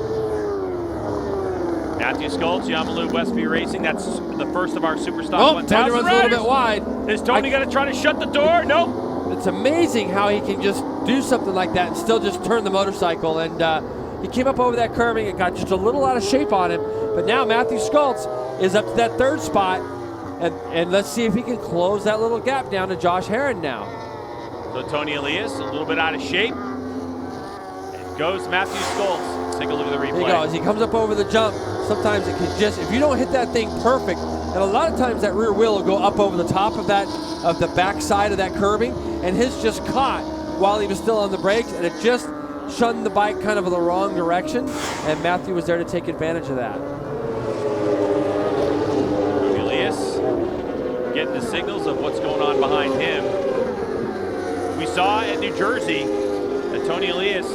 Matthew Schultz, Yamalu Westby Racing. That's the first of our Superstock 1000 Tony runs riders. a little bit wide. Is Tony going to try to shut the door? Nope. It's amazing how he can just do something like that and still just turn the motorcycle. And he came up over that curving. It got just a little out of shape on him. But now Matthew Schultz is up to that 3rd spot. And let's see if he can close that little gap down to Josh Herron now. So Tony Elias, a little bit out of shape. And goes Matthew Schultz. Let's take a look at the replay. There you go. As he comes up over the jump, sometimes it can just, if you don't hit that thing perfect, and a lot of times that rear wheel will go up over the top of the back side of that curbing, and his just caught while he was still on the brakes, and it just shunned the bike kind of in the wrong direction, and Matthew was there to take advantage of that. Elias getting the signals of what's going on behind him. We saw at New Jersey that Tony Elias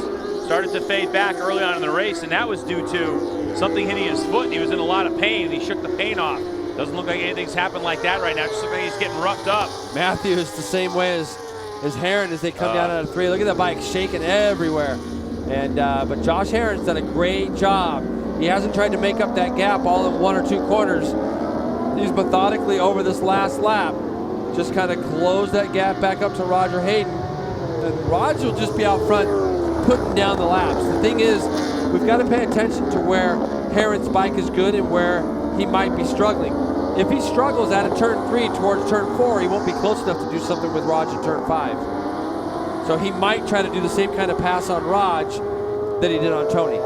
started to fade back early on in the race, and that was due to something hitting his foot, and he was in a lot of pain, and he shook the pain off. Doesn't look like anything's happened like that right now. Just looks like he's getting roughed up. Matthew is the same way as Herron as they come down out of 3. Look at that bike shaking everywhere. And but Josh Herron's done a great job. He hasn't tried to make up that gap all in 1 or 2 corners. He's methodically over this last lap just kind of closed that gap back up to Roger Hayden. And Roger will just be out front putting down the laps. The thing is, we've got to pay attention to where Herron's bike is good and where he might be struggling. If he struggles out of turn 3 towards turn 4, he won't be close enough to do something with Raj in turn 5. So he might try to do the same kind of pass on Raj that he did on Tony.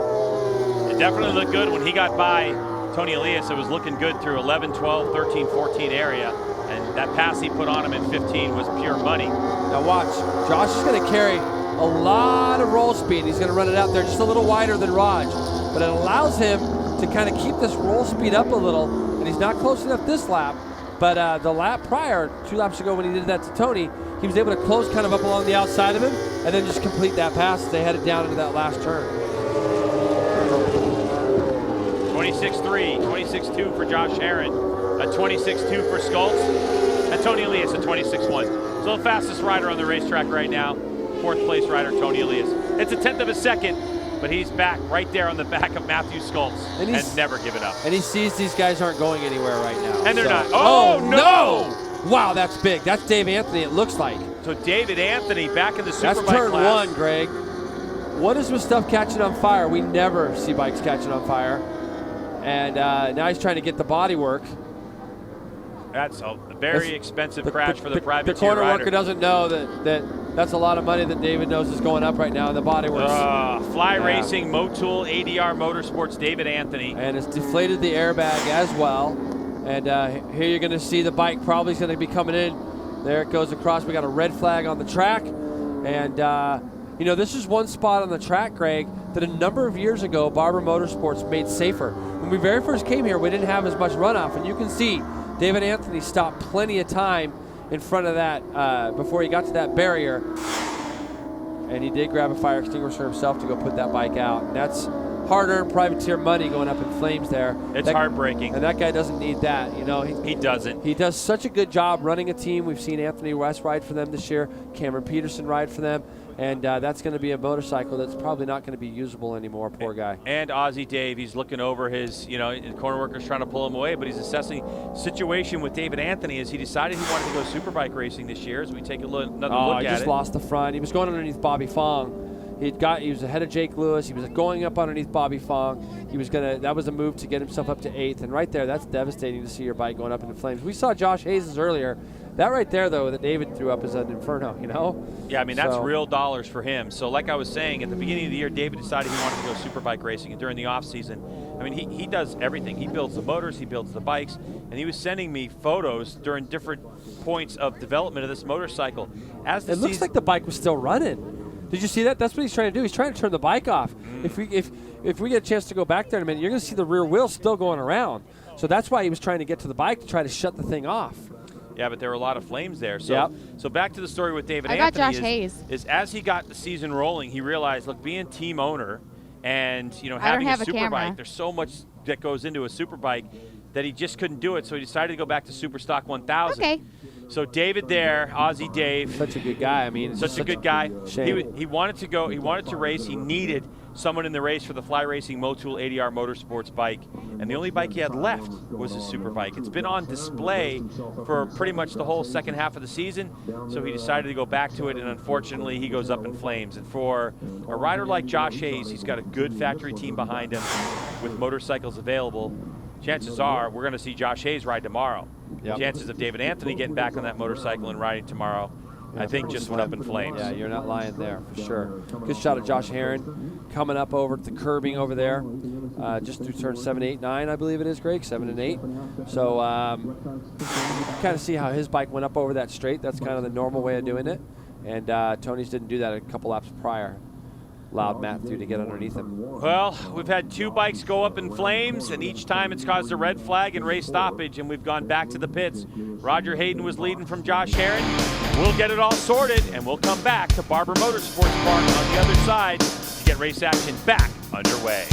It definitely looked good when he got by Tony Elias. It was looking good through 11, 12, 13, 14 area. And that pass he put on him in 15 was pure money. Now watch, Josh is going to carry a lot of roll speed. He's going to run it out there just a little wider than Raj. But it allows him to kind of keep this roll speed up a little. And he's not close enough this lap. But the lap prior, 2 laps ago when he did that to Tony, he was able to close kind of up along the outside of him and then just complete that pass as they headed down into that last turn. 26-3, 26-2 for Josh Herron, a 26-2 for Schultz, and Tony Elias a 26-1. So the fastest rider on the racetrack right now, 4th place rider Tony Elias. It's a 10th of a second, but he's back right there on the back of Matthew Schultz and never give it up. And he sees these guys aren't going anywhere right now. And they're not. Oh, no! Wow, that's big. That's Dave Anthony, it looks like. So David Anthony back in the Superbike That's turn class. 1, Greg. What is with stuff catching on fire? We never see bikes catching on fire. And now he's trying to get the body work. That's a very expensive crash for the privateer The corner rider. worker doesn't know that's a lot of money that David knows is going up right now in the body works. Fly Racing, Motul, ADR Motorsports, David Anthony. And it's deflated the airbag as well. And here you're going to see the bike probably is going to be coming in. There it goes across. We got a red flag on the track. And, you know, this is one spot on the track, Greg, that a number of years ago Barber Motorsports made safer. When we very first came here, we didn't have as much runoff. And you can see David Anthony stopped plenty of time in front of that before he got to that barrier. And he did grab a fire extinguisher himself to go put that bike out. And that's hard-earned privateer money going up in flames there. It's heartbreaking. And that guy doesn't need that, you know. He doesn't. He does such a good job running a team. We've seen Anthony West ride for them this year, Cameron Peterson ride for them, and that's going to be a motorcycle that's probably not going to be usable anymore, poor guy. And Aussie Dave, he's looking over his, you know, the corner worker's trying to pull him away, but he's assessing situation with David Anthony as he decided he wanted to go Superbike racing this year as we take another look at it. He just lost the front. He was going underneath Bobby Fong. He was ahead of Jake Lewis. He was going up underneath Bobby Fong. That was a move to get himself up to 8th. And right there, that's devastating to see your bike going up into flames. We saw Josh Hayes' earlier. That right there, though, that David threw up is an inferno, you know? Yeah, I mean, that's real dollars for him. So like I was saying, at the beginning of the year, David decided he wanted to go Superbike racing. And during the off season, I mean, he does everything. He builds the motors, he builds the bikes, and he was sending me photos during different points of development of this motorcycle. It looks like the bike was still running. Did you see that? That's what he's trying to do. He's trying to turn the bike off. If we get a chance to go back there in a minute, you're going to see the rear wheel still going around. So that's why he was trying to get to the bike to try to shut the thing off. Yeah, but there were a lot of flames there. So, so back to the story with David Anthony. I got Josh Hayes. Is as he got the season rolling, he realized, look, being team owner and having a Superbike, there's so much that goes into a Superbike that he just couldn't do it. So he decided to go back to Superstock 1000. Okay. So David there, Aussie Dave, such a good guy. I mean, such a good guy. Shame. He wanted to go. He wanted to race. He needed someone in the race for the Fly Racing Motul ADR Motorsports bike, and the only bike he had left was his Superbike. It's been on display for pretty much the whole second half of the season, so he decided to go back to it, and unfortunately he goes up in flames. And for a rider like Josh Hayes, he's got a good factory team behind him with motorcycles available. Chances are we're going to see Josh Hayes ride tomorrow. Yep. Chances of David Anthony getting back on that motorcycle and riding tomorrow, I think, just went up in flames. Yeah, you're not lying there, for sure. Good shot of Josh Herron coming up over to the curbing over there, just through turn 7, 8, 9, I believe it is, Greg, 7 and 8. So kind of see how his bike went up over that straight. That's kind of the normal way of doing it. And Tony's didn't do that a couple laps prior. Allowed Matthew to get underneath him. Well, we've had 2 bikes go up in flames, and each time it's caused a red flag and race stoppage, and we've gone back to the pits. Roger Hayden was leading from Josh Herron. We'll get it all sorted, and we'll come back to Barber Motorsports Park on the other side to get race action back underway.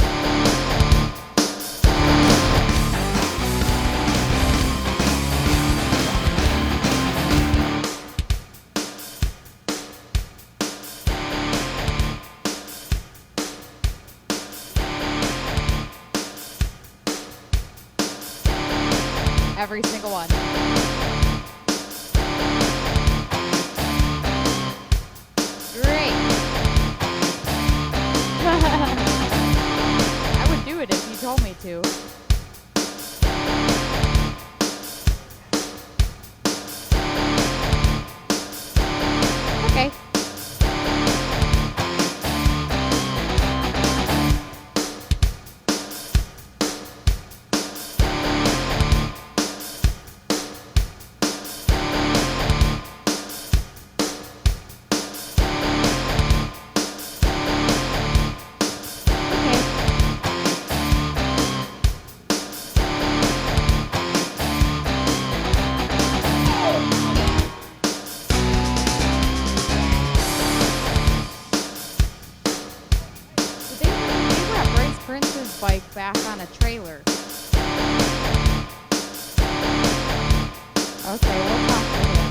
Every single one. Great. told me to. Okay. Bike back on a trailer. Okay, we'll talk to him.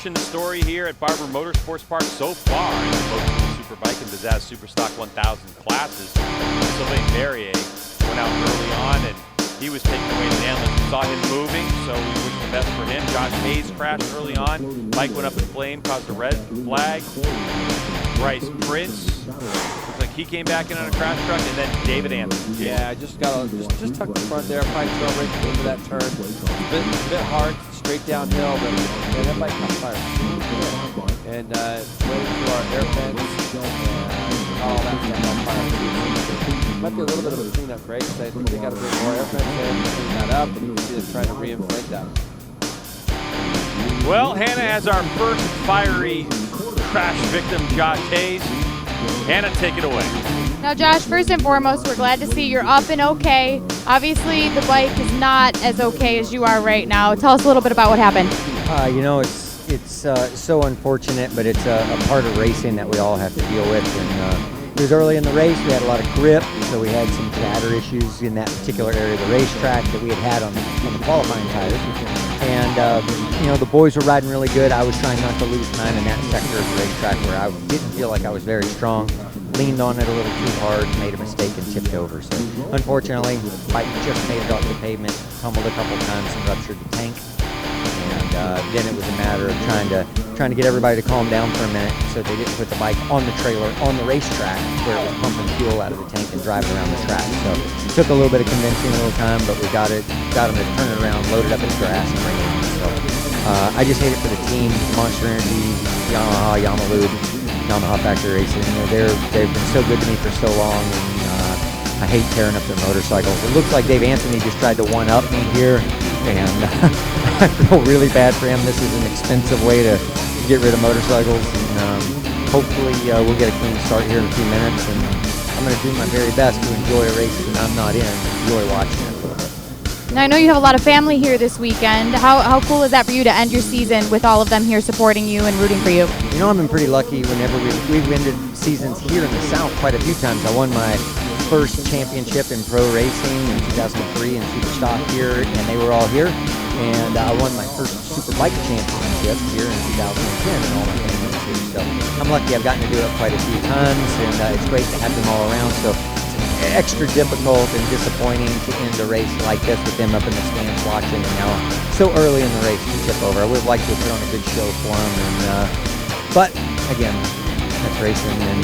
The story here at Barber Motorsports Park so far in the MotoAmerica Superbike and Bazaz Superstock 1000 classes. Sylvain Berrier went out early on and he was taking away the ambulance. We saw him moving, so we wish the best for him. Josh Hayes crashed early on. Bike went up in flame, caused a red flag. Bryce Prince, looks like he came back in on a crash truck, and then David Anthony. Yeah, just tuck the front there, probably trail right at the end of that turn. A bit hard, straight downhill, but man, that bike caught fire. And waiting for our air vents and all that stuff on fire. Might be a little bit of a cleanup break, so I think they got to bring more air vents in, clean that up, and you can see us trying to reinflate that. Well, Hannah has our first fiery crash victim, Josh Hayes. Hannah, take it away. Now, Josh, first and foremost, we're glad to see you're up and okay. Obviously, the bike is not as okay as you are right now. Tell us a little bit about what happened. You know, it's so unfortunate, but it's a part of racing that we all have to deal with. And it was early in the race. We had a lot of grip, so we had some chatter issues in that particular area of the racetrack that we had on the qualifying tires. And, you know, the boys were riding really good. I was trying not to lose time in that sector of the racetrack where I didn't feel like I was very strong. Leaned on it a little too hard, made a mistake, and tipped over. So, unfortunately, the bike just made it off the pavement, tumbled a couple times, and ruptured the tank. And then it was a matter of trying to get everybody to calm down for a minute so they didn't put the bike on the trailer on the racetrack where it was pumping fuel out of the tank and driving around the track. So it took a little bit of convincing, a little time, but we got them to turn it around, load it up in grass, and bring it in. So I just hate it for the team, Monster Energy, Yamaha, Yamaha Factory Racing. You know, they've been so good to me for so long, and I hate tearing up their motorcycles. It looks like Dave Anthony just tried to one-up me here, and I feel really bad for him. This is an expensive way to get rid of motorcycles, and hopefully we'll get a clean start here in a few minutes, and I'm going to do my very best to enjoy a race that I'm not in, enjoy watching it. Now, I know you have a lot of family here this weekend. How cool is that for you to end your season with all of them here supporting you and rooting for you? You know, I've been pretty lucky whenever we've ended seasons here in the South quite a few times. I won my first championship in pro racing in 2003 in Superstock here, and they were all here. And I won my first Superbike championship here in 2010, and all my family was here. So I'm lucky I've gotten to do it quite a few times, and it's great to have them all around. So extra difficult and disappointing to end a race like this with them up in the stands watching, and now so early in the race to tip over. I would have liked to have put on a good show for them, and but again, that's racing, and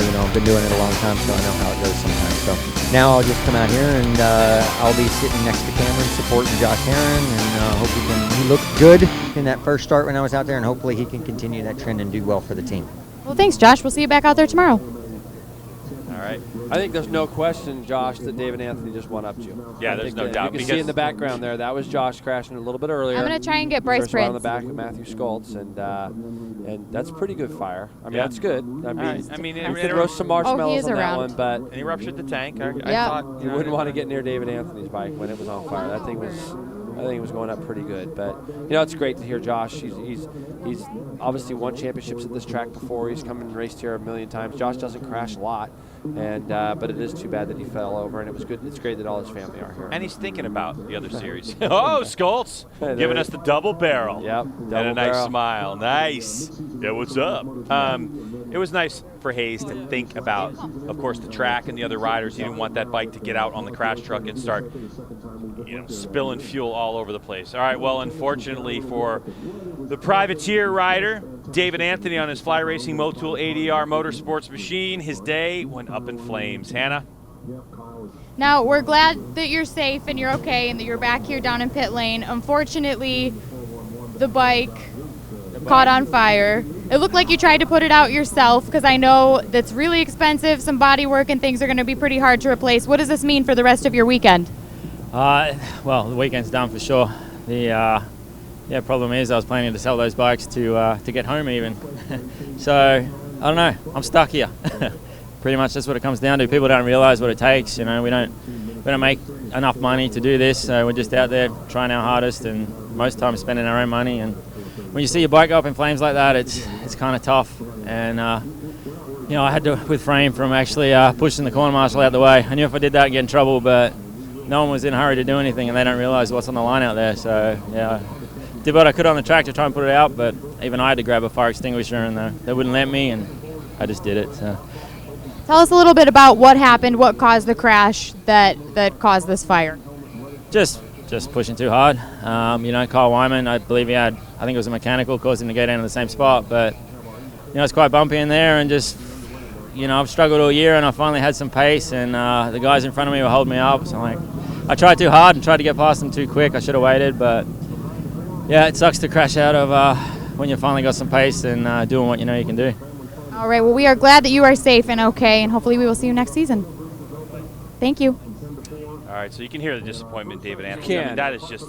you know, I've been doing it a long time, so I know how it goes sometimes. So now I'll just come out here, and I'll be sitting next to Cameron supporting Josh Herron, and hope he looked good in that first start when I was out there, and hopefully he can continue that trend and do well for the team. Well, thanks, Josh. We'll see you back out there tomorrow. All right. I think there's no question, Josh, that David Anthony just one-upped you. Yeah, I there's think no that doubt. You can see in the background there, that was Josh crashing a little bit earlier. I'm going to try and get Bryce First round on Prince. the back of Matthew Schultz, and that's pretty good fire. I mean, Yeah. that's good. I mean, you could roast some Oh, he marshmallows is on that around. one, but And he ruptured the tank. I Yeah. thought you wouldn't want to get near David Anthony's bike when it was on fire. That thing was, I think it was going up pretty good. But it's great to hear Josh. He's obviously won championships at this track before. He's come and raced here a million times. Josh doesn't crash a lot, and but it is too bad that he fell over. And it was good. It's great that all his family are here. And he's thinking about the other series. Oh, Schultz giving us the double barrel. Yep, And double a nice barrel. smile. Nice. Yeah, what's up? It was nice for Hayes to think about, of course, the track and the other riders. He didn't want that bike to get out on the crash truck and start, spilling fuel all over the place. All right, well, unfortunately for the privateer rider, David Anthony on his Fly Racing Motul ADR Motorsports machine, his day went up in flames. Hannah? Now, we're glad that you're safe and you're okay and that you're back here down in pit lane. Unfortunately, the bike caught on fire. It looked like you tried to put it out yourself, because I know that's really expensive. Some body work and things are going to be pretty hard to replace. What does this mean for the rest of your weekend? Well, the weekend's done for sure. The problem is I was planning to sell those bikes to get home even. So I don't know. I'm stuck here. Pretty much that's what it comes down to. People don't realize what it takes. We don't make enough money to do this, so we're just out there trying our hardest, and most times spending our own money. And when you see your bike go up in flames like that, it's kind of tough. And I had to refrain from actually pushing the corner marshal out the way. I knew if I did that, I'd get in trouble, but no one was in a hurry to do anything, and they don't realize what's on the line out there. So yeah, did what I could on the track to try and put it out, but even I had to grab a fire extinguisher, and they wouldn't let me, and I just did it. So. Tell us a little bit about what happened, what caused the crash that caused this fire. Just pushing too hard. Kyle Wyman, I believe I think it was a mechanical, caused him to go down to the same spot, but it's quite bumpy in there, and just I've struggled all year, and I finally had some pace, and the guys in front of me were holding me up, so I tried too hard and tried to get past them too quick. I should have waited, but yeah, it sucks to crash out of when you finally got some pace and doing what you know you can do. All right, well, we are glad that you are safe and okay, and hopefully we will see you next season. Thank you. All right, so you can hear the disappointment, David Anthony. I mean, that is just,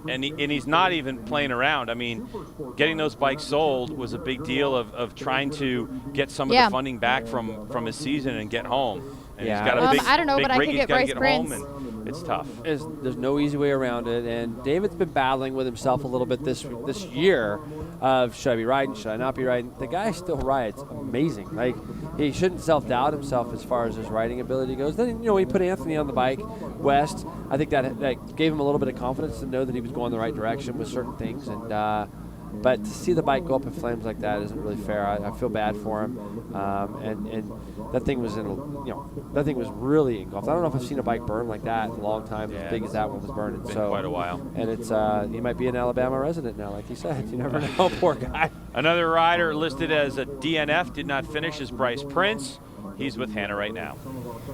and he's not even playing around. I mean, getting those bikes sold was a big deal of trying to get some of the funding back from his season and get home. And he's got a big, I don't know, big but I rig could he's get gotta Bryce get Prince. home, and it's tough. There's no easy way around it, and David's been battling with himself a little bit this year of should I be riding, should I not be riding. The guy still rides amazing. Like, he shouldn't self-doubt himself as far as his riding ability goes. Then he put Anthony on the bike, West. I think that gave him a little bit of confidence to know that he was going the right direction with certain things, and but to see the bike go up in flames like that isn't really fair. I feel bad for him, and that thing was that thing was really engulfed. I don't know if I've seen a bike burn like that in a long time, as big as that one was burning. It's been quite a while. And it's he might be an Alabama resident now, like you said. You never know, poor guy. Another rider listed as a DNF did not finish is Bryce Prince. He's with Hannah right now.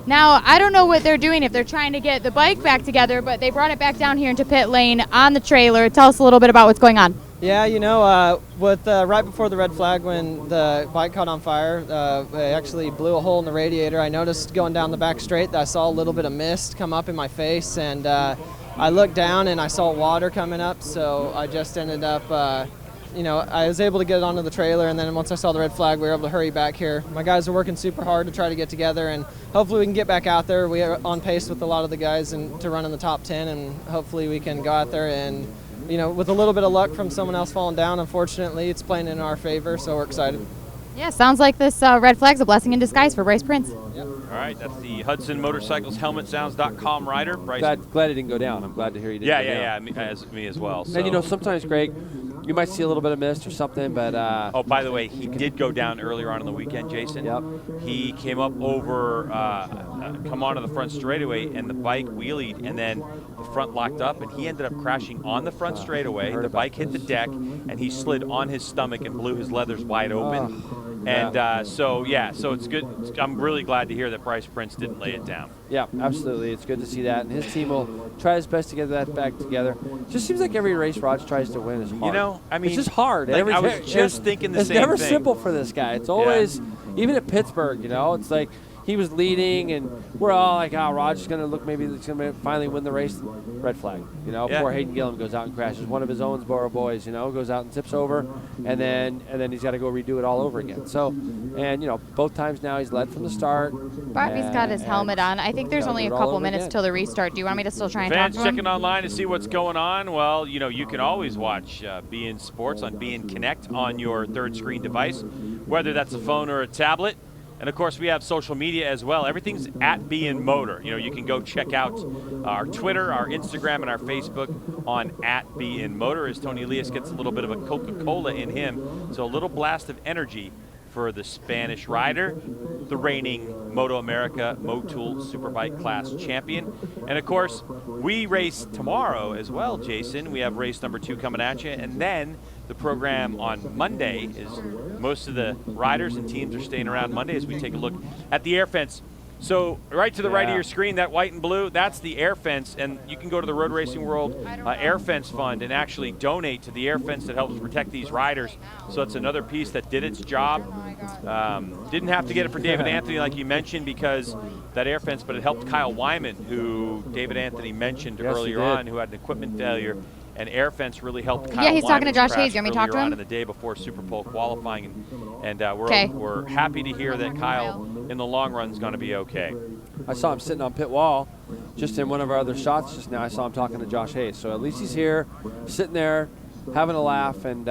Now, I don't know what they're doing, if they're trying to get the bike back together, but they brought it back down here into pit lane on the trailer. Tell us a little bit about what's going on. Yeah, with right before the red flag, when the bike caught on fire, it actually blew a hole in the radiator. I noticed going down the back straight that I saw a little bit of mist come up in my face, and I looked down and I saw water coming up, so I just ended up, I was able to get it onto the trailer, and then once I saw the red flag, we were able to hurry back here. My guys are working super hard to try to get together, and hopefully we can get back out there. We are on pace with a lot of the guys and to run in the top 10, and hopefully we can go out there and with a little bit of luck from someone else falling down, unfortunately, it's playing in our favor, so we're excited. Yeah, sounds like this red flag's a blessing in disguise for Bryce Prince. Yep. All right, that's the Hudson Motorcycles HelmetSounds.com rider. Bryce. Glad it didn't go down. I'm glad to hear you didn't go down. Me as well. So. And sometimes, Greg, you might see a little bit of mist or something, but oh, by the way, he did go down earlier on in the weekend, Jason. Yep. He came up over, come onto the front straightaway, and the bike wheelied, and then the front locked up, and he ended up crashing on the front straightaway. The bike hit the deck, and he slid on his stomach and blew his leathers wide open. And so it's good. I'm really glad to hear that Bryce Prince didn't lay it down. Yeah, absolutely. It's good to see that. And his team will try his best to get that back together. Just seems like every race Raj tries to win is hard. It's just hard. Like, I was just thinking the same thing. It's never simple for this guy. It's always, even at Pittsburgh, it's like he was leading, and we're all like, oh, Roger's going to look, maybe he's going to finally win the race. Red flag. You know, poor Hayden Gillum goes out and crashes. One of his Owensboro boys, you know, goes out and tips over, and then he's got to go redo it all over again. So, and, you know, both times now he's led from the start. Barbie's got his helmet on. I think there's only a couple minutes till the restart. Do you want me to still try and Fans talk to him? checking online to see what's going on. Well, you know, you can always watch BN Sports on BN Connect on your third screen device, whether that's a phone or a tablet. And, of course, we have social media as well. Everything's at BN Motor. You know, you can go check out our Twitter, our Instagram, and our Facebook on at BN Motor as Tony Elias gets a little bit of a Coca-Cola in him. So a little blast of energy for the Spanish rider, the reigning MotoAmerica Motul Superbike class champion. And, of course, we race tomorrow as well, Jason. We have race number 2 coming at you. And then the program on Monday is most of the riders and teams are staying around Monday as we take a look at the air fence. So right to the right of your screen, that white and blue, that's the air fence, and you can go to the Road Racing World Air Fence Fund and actually donate to the air fence that helps protect these riders. So it's another piece that did its job. Didn't have to get it for David Anthony like you mentioned because that air fence, but it helped Kyle Wyman, who David Anthony mentioned earlier on, who had an equipment failure. And air fence really helped Kyle he's talking to Wyman's Josh crash Hayes. You want me to talk to earlier him? on in the day before Super Bowl qualifying, and we're happy to hear that Kyle, in the long run, is going to be okay. I saw him sitting on pit wall, just in one of our other shots just now. I saw him talking to Josh Hayes. So at least he's here, sitting there, having a laugh, and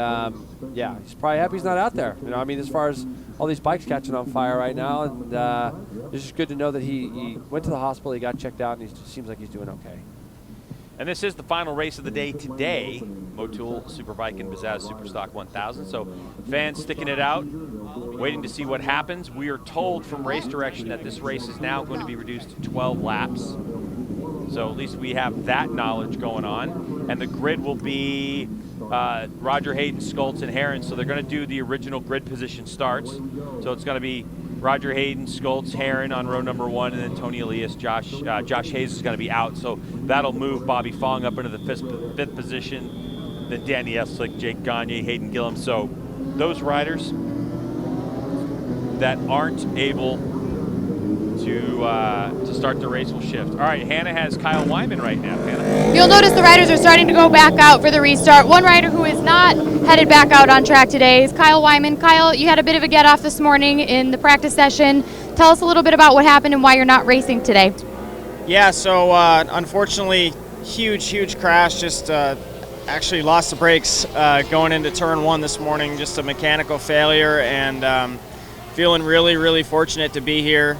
yeah, he's probably happy he's not out there. You know, I mean, as far as all these bikes catching on fire right now, and it's just good to know that he went to the hospital, he got checked out, and he seems like he's doing okay. And this is the final race of the day today, Motul Superbike and Bazaz Superstock 1000. So fans sticking it out, waiting to see what happens. We are told from race direction that this race is now going to be reduced to 12 laps. So at least we have that knowledge going on. And the grid will be Roger Hayden, Schultz, and Herron. So they're going to do the original grid position starts. So it's going to be Roger Hayden, Schultz, Herron on row number 1, and then Tony Elias, Josh Hayes is going to be out. So that'll move Bobby Fong up into the fifth position. Then Danny Eslick, Jake Gagne, Hayden Gillum. So those riders that aren't able to start the race will shift. All right, Hannah has Kyle Wyman right now. Hannah. You'll notice the riders are starting to go back out for the restart. One rider who is not headed back out on track today is Kyle Wyman. Kyle, you had a bit of a get-off this morning in the practice session. Tell us a little bit about what happened and why you're not racing today. Yeah, so unfortunately, huge crash. Just actually lost the brakes going into turn 1 this morning. Just a mechanical failure, and feeling really fortunate to be here.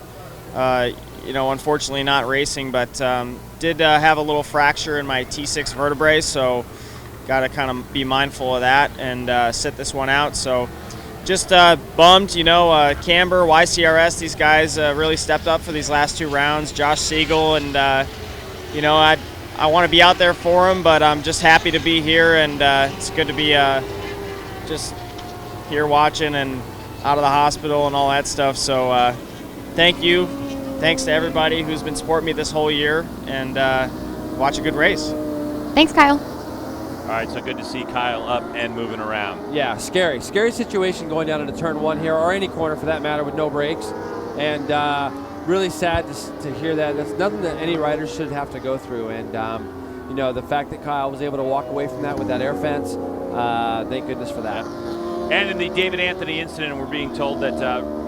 You know, unfortunately not racing, but did have a little fracture in my T6 vertebrae, so got to kind of be mindful of that and sit this one out. So just bummed, you know, Camber, YCRS, these guys really stepped up for these last 2 rounds. Josh Siegel, and you know, I want to be out there for them, but I'm just happy to be here, and it's good to be just here watching and out of the hospital and all that stuff. So thank you. Thanks to everybody who's been supporting me this whole year, and watch a good race. Thanks, Kyle. All right, so good to see Kyle up and moving around. Yeah, scary situation going down into turn 1 here, or any corner for that matter, with no brakes. And really sad to hear that. That's nothing that any rider should have to go through. And you know, the fact that Kyle was able to walk away from that with that air fence, thank goodness for that. And in the David Anthony incident, we're being told that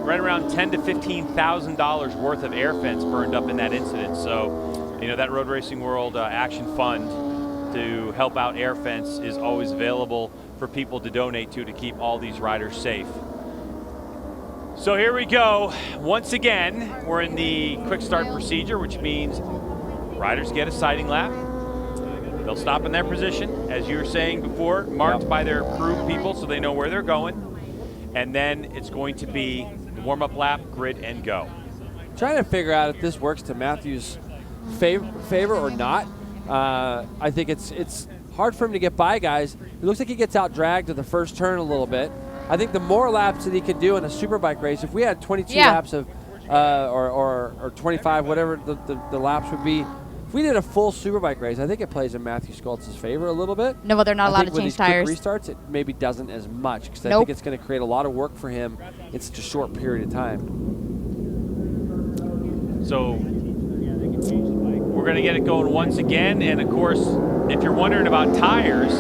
right around $10,000 to $15,000 worth of air fence burned up in that incident. So, you know, that Road Racing World Action Fund to help out air fence is always available for people to donate to keep all these riders safe. So here we go. Once again, we're in the quick start procedure, which means riders get a sighting lap. They'll stop in their position, as you were saying before, marked by their crew people so they know where they're going. And then it's going to be the warm-up lap, grid, and go. Trying to figure out if this works to Matthew's favor or not. I think it's hard for him to get by guys. It looks like he gets out dragged to the first turn a little bit. I think the more laps that he can do in a superbike race, if we had 22 laps of or 25, whatever the laps would be, if we did a full superbike race, I think it plays in Matthew Schultz's favor a little bit. No, they're not allowed to change tires. With these quick restarts, it maybe doesn't as much, because I think it's going to create a lot of work for him in such a short period of time. So we're going to get it going once again. And of course, if you're wondering about tires,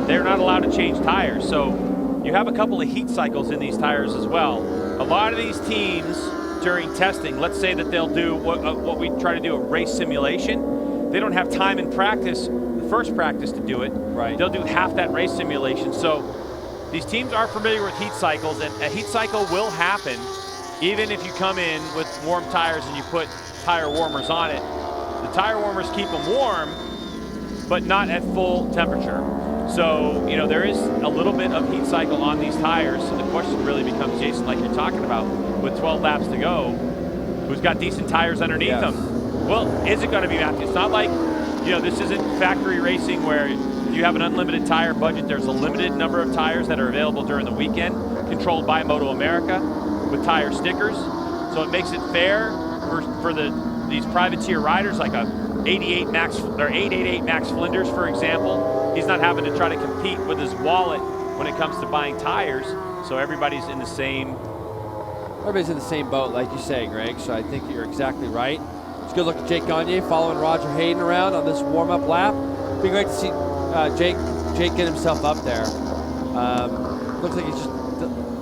they're not allowed to change tires. So you have a couple of heat cycles in these tires as well. A lot of these teams during testing, let's say that they'll do what we try to do, a race simulation. They don't have time in practice, the first practice, to do it. Right. They'll do half that race simulation. So these teams are familiar with heat cycles, and a heat cycle will happen even if you come in with warm tires and you put tire warmers on it. The tire warmers keep them warm, but not at full temperature. So, you know, there is a little bit of heat cycle on these tires. So the question really becomes, Jason, like you're talking about, with 12 laps to go, who's got decent tires underneath them? Well, is it going to be Matthew? It's not like, you know, this isn't factory racing where you have an unlimited tire budget. There's a limited number of tires that are available during the weekend, controlled by MotoAmerica with tire stickers. So it makes it fair for these privateer riders, like a 88 Max or 888 Max Flinders, for example. He's not having to try to compete with his wallet when it comes to buying tires. So everybody's in the same. Everybody's in the same boat, like you say, Greg. So I think you're exactly right. It's a good look at Jake Gagne following Roger Hayden around on this warm-up lap. It'd be great to see Jake get himself up there. Looks like he's just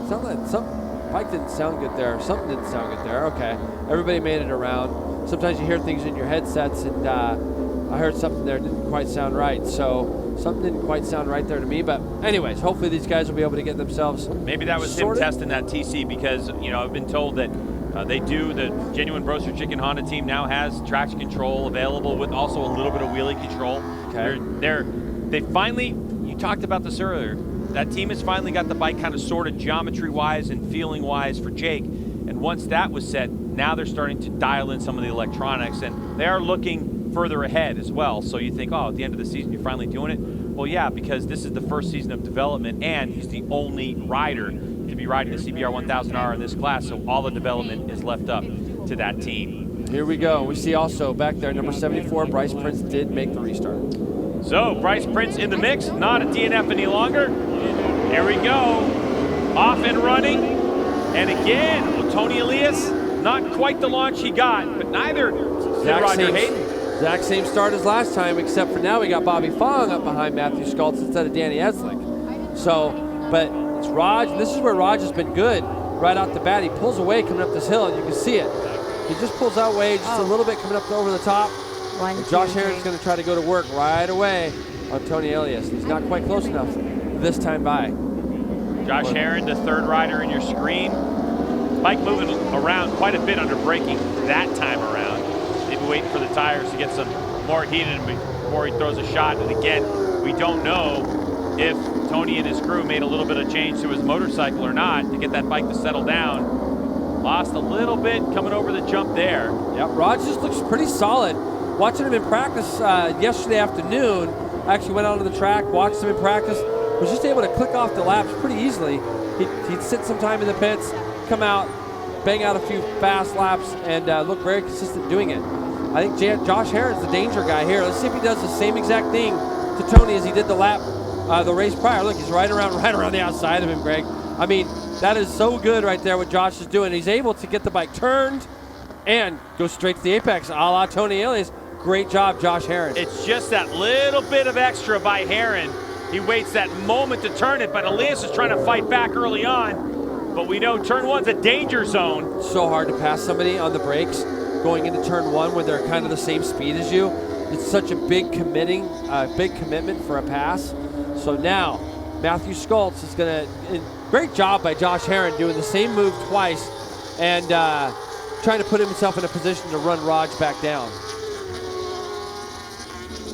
sound like some bike didn't sound good there. Something didn't sound good there. Okay, everybody made it around. Sometimes you hear things in your headsets, and I heard something there didn't quite sound right. So something didn't quite sound right there to me. But anyways, hopefully these guys will be able to get themselves Maybe that was sorted. him testing that TC, because, you know, I've been told that the Genuine Broaster Chicken Honda team now has traction control available with also a little bit of wheelie control. Okay. They finally, you talked about this earlier, that team has finally got the bike kind of sorted geometry-wise and feeling-wise for Jake. And once that was set, now they're starting to dial in some of the electronics, and they are looking further ahead as well. So you think, oh, at the end of the season, you're finally doing it? Well, yeah, because this is the first season of development, and he's the only rider to be riding the CBR 1000R in this class, so all the development is left up to that team. Here we go. We see also back there, number 74, Bryce Prince did make the restart. So Bryce Prince in the mix, not a DNF any longer. Here we go, off and running. And again, Tony Elias, not quite the launch he got, but neither did Roger Hayden. Exact same start as last time, except for now we got Bobby Fong up behind Matthew Schultz instead of Danny Eslick. So, but it's Raj. This is where Raj has been good right out the bat. He pulls away coming up this hill, and you can see it. He just pulls out way just a little bit coming up over the top. Josh Herron's going to try to go to work right away on Tony Elias. He's not quite close enough this time by. Josh Herron, the third rider in your screen. Bike moving around quite a bit under braking that time around. Maybe waiting for the tires to get some more heated before he throws a shot. And again, we don't know if Tony and his crew made a little bit of change to his motorcycle or not to get that bike to settle down. Lost a little bit coming over the jump there. Yep, Raj just looks pretty solid. Watching him in practice yesterday afternoon, I actually went out on the track, watched him in practice, was just able to click off the laps pretty easily. He'd sit some time in the pits, come out, bang out a few fast laps, and look very consistent doing it. I think Josh Herron's the danger guy here. Let's see if he does the same exact thing to Tony as he did the race prior. Look, he's right around the outside of him, Greg. I mean, that is so good right there what Josh is doing. He's able to get the bike turned and go straight to the apex, a la Tony Elias. Great job, Josh Herron. It's just that little bit of extra by Herron. He waits that moment to turn it, but Elias is trying to fight back early on. But we know turn one's a danger zone. So hard to pass somebody on the brakes going into turn one when they're kind of the same speed as you. It's such a big commitment for a pass. So now Matthew Schultz is going to, great job by Josh Herron doing the same move twice and trying to put himself in a position to run Raj back down.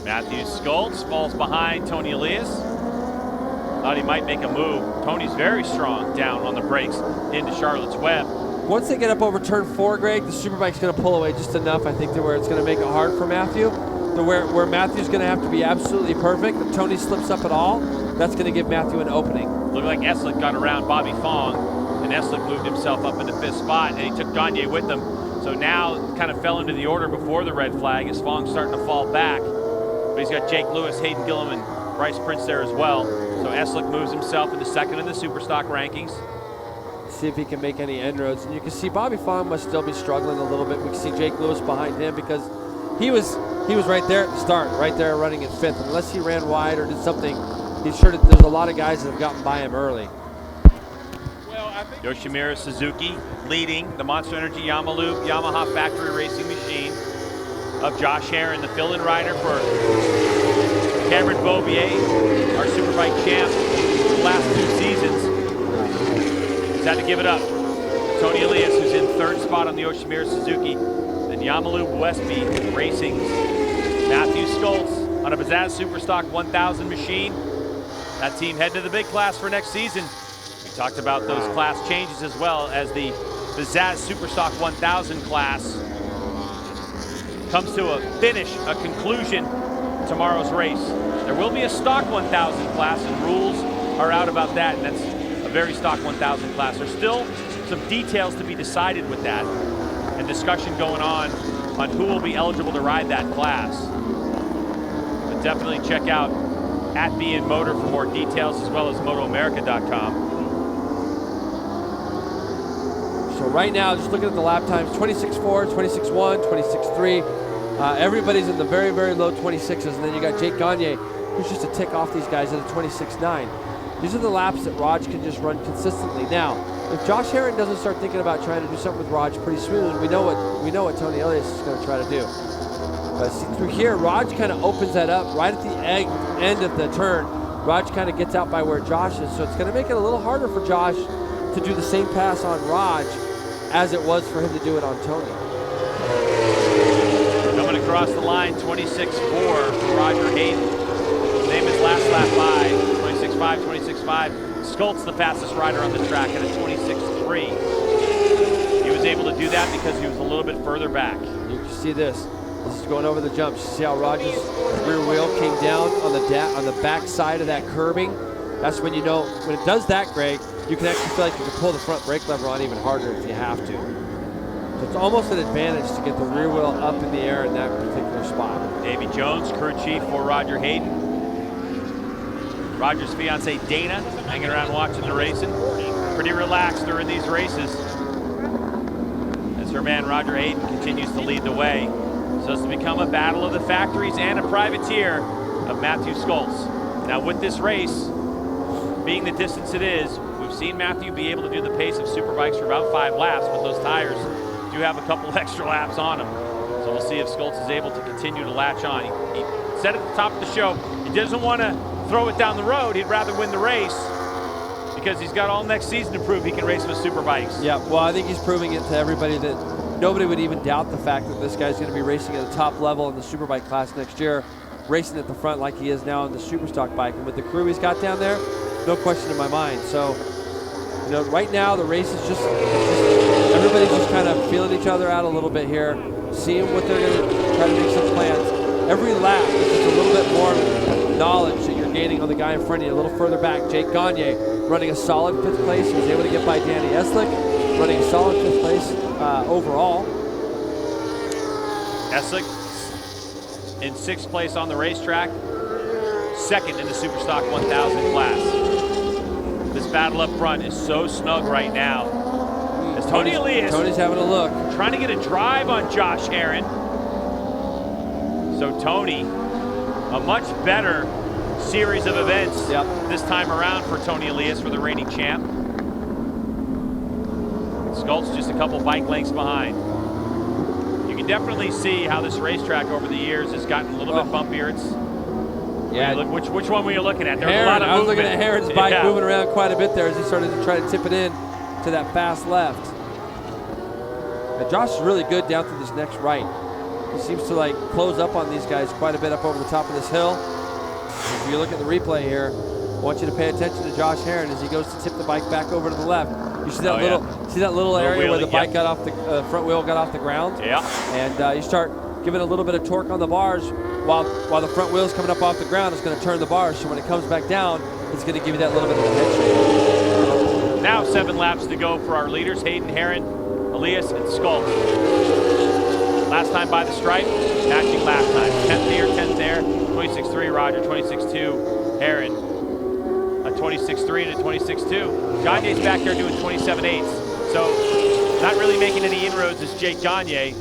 Matthew Schultz falls behind Tony Elias. Thought he might make a move. Tony's very strong down on the brakes into Charlotte's Web. Once they get up over turn 4, Greg, the Superbike's going to pull away just enough, I think, to where it's going to make it hard for Matthew. To where Matthew's going to have to be absolutely perfect. If Tony slips up at all, that's going to give Matthew an opening. Looked like Eslick got around Bobby Fong, and Eslick moved himself up into 5th spot, and he took Gagne with him. So now kind of fell into the order before the red flag as Fong's starting to fall back. But he's got Jake Lewis, Hayden Gillum, and Bryce Prince there as well. So Eslick moves himself into 2nd in the Superstock rankings. see if he can make any inroads. And you can see Bobby Fong must still be struggling a little bit. We can see Jake Lewis behind him because he was right there at the start, right there running in 5th. Unless he ran wide or did something, he's sure that there's a lot of guys that have gotten by him early. Yoshimura Suzuki leading the Monster Energy Yamaha factory racing machine of Josh Herron, the fill-in rider for Cameron Beaubier, our Superbike champ the last 2 seasons. He's had to give it up. Tony Elias, who's in 3rd spot on the Yoshimura Suzuki. Then Yamalu Westby Racing's Matthew Schultz on a Pizzazz Superstock 1000 machine. That team heading to the big class for next season. We talked about those class changes as well as the Pizzazz Superstock 1000 class comes to a finish, a conclusion tomorrow's race. There will be a stock 1000 class, and rules are out about that, and that's a very stock 1000 class. There's still some details to be decided with that, and discussion going on who will be eligible to ride that class. But definitely check out @BNMotor for more details, as well as MotoAmerica.com. So right now, just looking at the lap times, 26.4, 26.1, 26.3. Everybody's in the very, very low 26s, and then you got Jake Gagne, who's just a tick off these guys at a 26.9. These are the laps that Raj can just run consistently. Now, if Josh Herron doesn't start thinking about trying to do something with Raj pretty soon, we know what Tony Elias is going to try to do. But see, through here, Raj kind of opens that up right at the end of the turn. Raj kind of gets out by where Josh is, so it's going to make it a little harder for Josh to do the same pass on Raj as it was for him to do it on Tony. Coming across the line, 26.4 for Roger Hayden. Name his last lap by 26.5, 26.5. Schultz, the fastest rider on the track, at a 26.3. He was able to do that because he was a little bit further back. You can see this. This is going over the jumps. You see how Roger's rear wheel came down on the back side of that curbing? That's when you know, when it does that, Greg, you can actually feel like you can pull the front brake lever on even harder if you have to. So it's almost an advantage to get the rear wheel up in the air in that particular spot. Davey Jones, crew chief for Roger Hayden. Roger's fiance Dana hanging around watching the racing. Pretty relaxed during these races as her man Roger Hayden continues to lead the way. So it's to become a battle of the factories and a privateer of Matthew Schultz. Now with this race being the distance it is, we've seen Matthew be able to do the pace of Superbikes for about 5 laps, but those tires do have a couple extra laps on them. So we'll see if Schultz is able to continue to latch on. He said at the top of the show, he doesn't want to throw it down the road. He'd rather win the race because he's got all next season to prove he can race with Superbikes. Yeah, well, I think he's proving it to everybody that nobody would even doubt the fact that this guy's going to be racing at the top level in the Superbike class next year, racing at the front like he is now in the Superstock bike. And with the crew he's got down there, no question in my mind. So, you know, right now the race is just everybody's just kind of feeling each other out a little bit here, seeing what they're going to try to make some plans. Every lap is just a little bit more knowledge that you're gaining on the guy in front of you. A little further back, Jake Gagne running a solid 5th place. He was able to get by Danny Eslick, running a solid 5th place overall. Eslick in 6th place on the racetrack, 2nd in the Superstock 1000 class. This battle up front is so snug right now. As Tony Elias, Tony's having a look, trying to get a drive on Josh Herron. So Tony, a much better series of events this time around for Tony Elias, for the reigning champ. Schultz just a couple bike lengths behind. You can definitely see how this racetrack over the years has gotten a little bit bumpier. Which one were you looking at? There was a lot of movement. I was looking at Herron's bike moving around quite a bit there as he started to try to tip it in to that fast left. And Josh is really good down through this next right. He seems to like close up on these guys quite a bit up over the top of this hill. If you look at the replay here, I want you to pay attention to Josh Herron as he goes to tip the bike back over to the left. You see that little area where the bike got off the front wheel got off the ground? Yeah. And you start giving a little bit of torque on the bars while the front wheel's coming up off the ground. It's going to turn the bars. So when it comes back down, it's going to give you that little bit of a head shake. Now 7 laps to go for our leaders, Hayden, Herron, Elias, and Schultz. Last time by the stripe, matching lap time. 10th here, 10th there. 26.3 Roger, 26.2 Herron. A 26.3 and a 26.2. Gagne's back there doing 27.8. So not really making any inroads is Jake Gagne.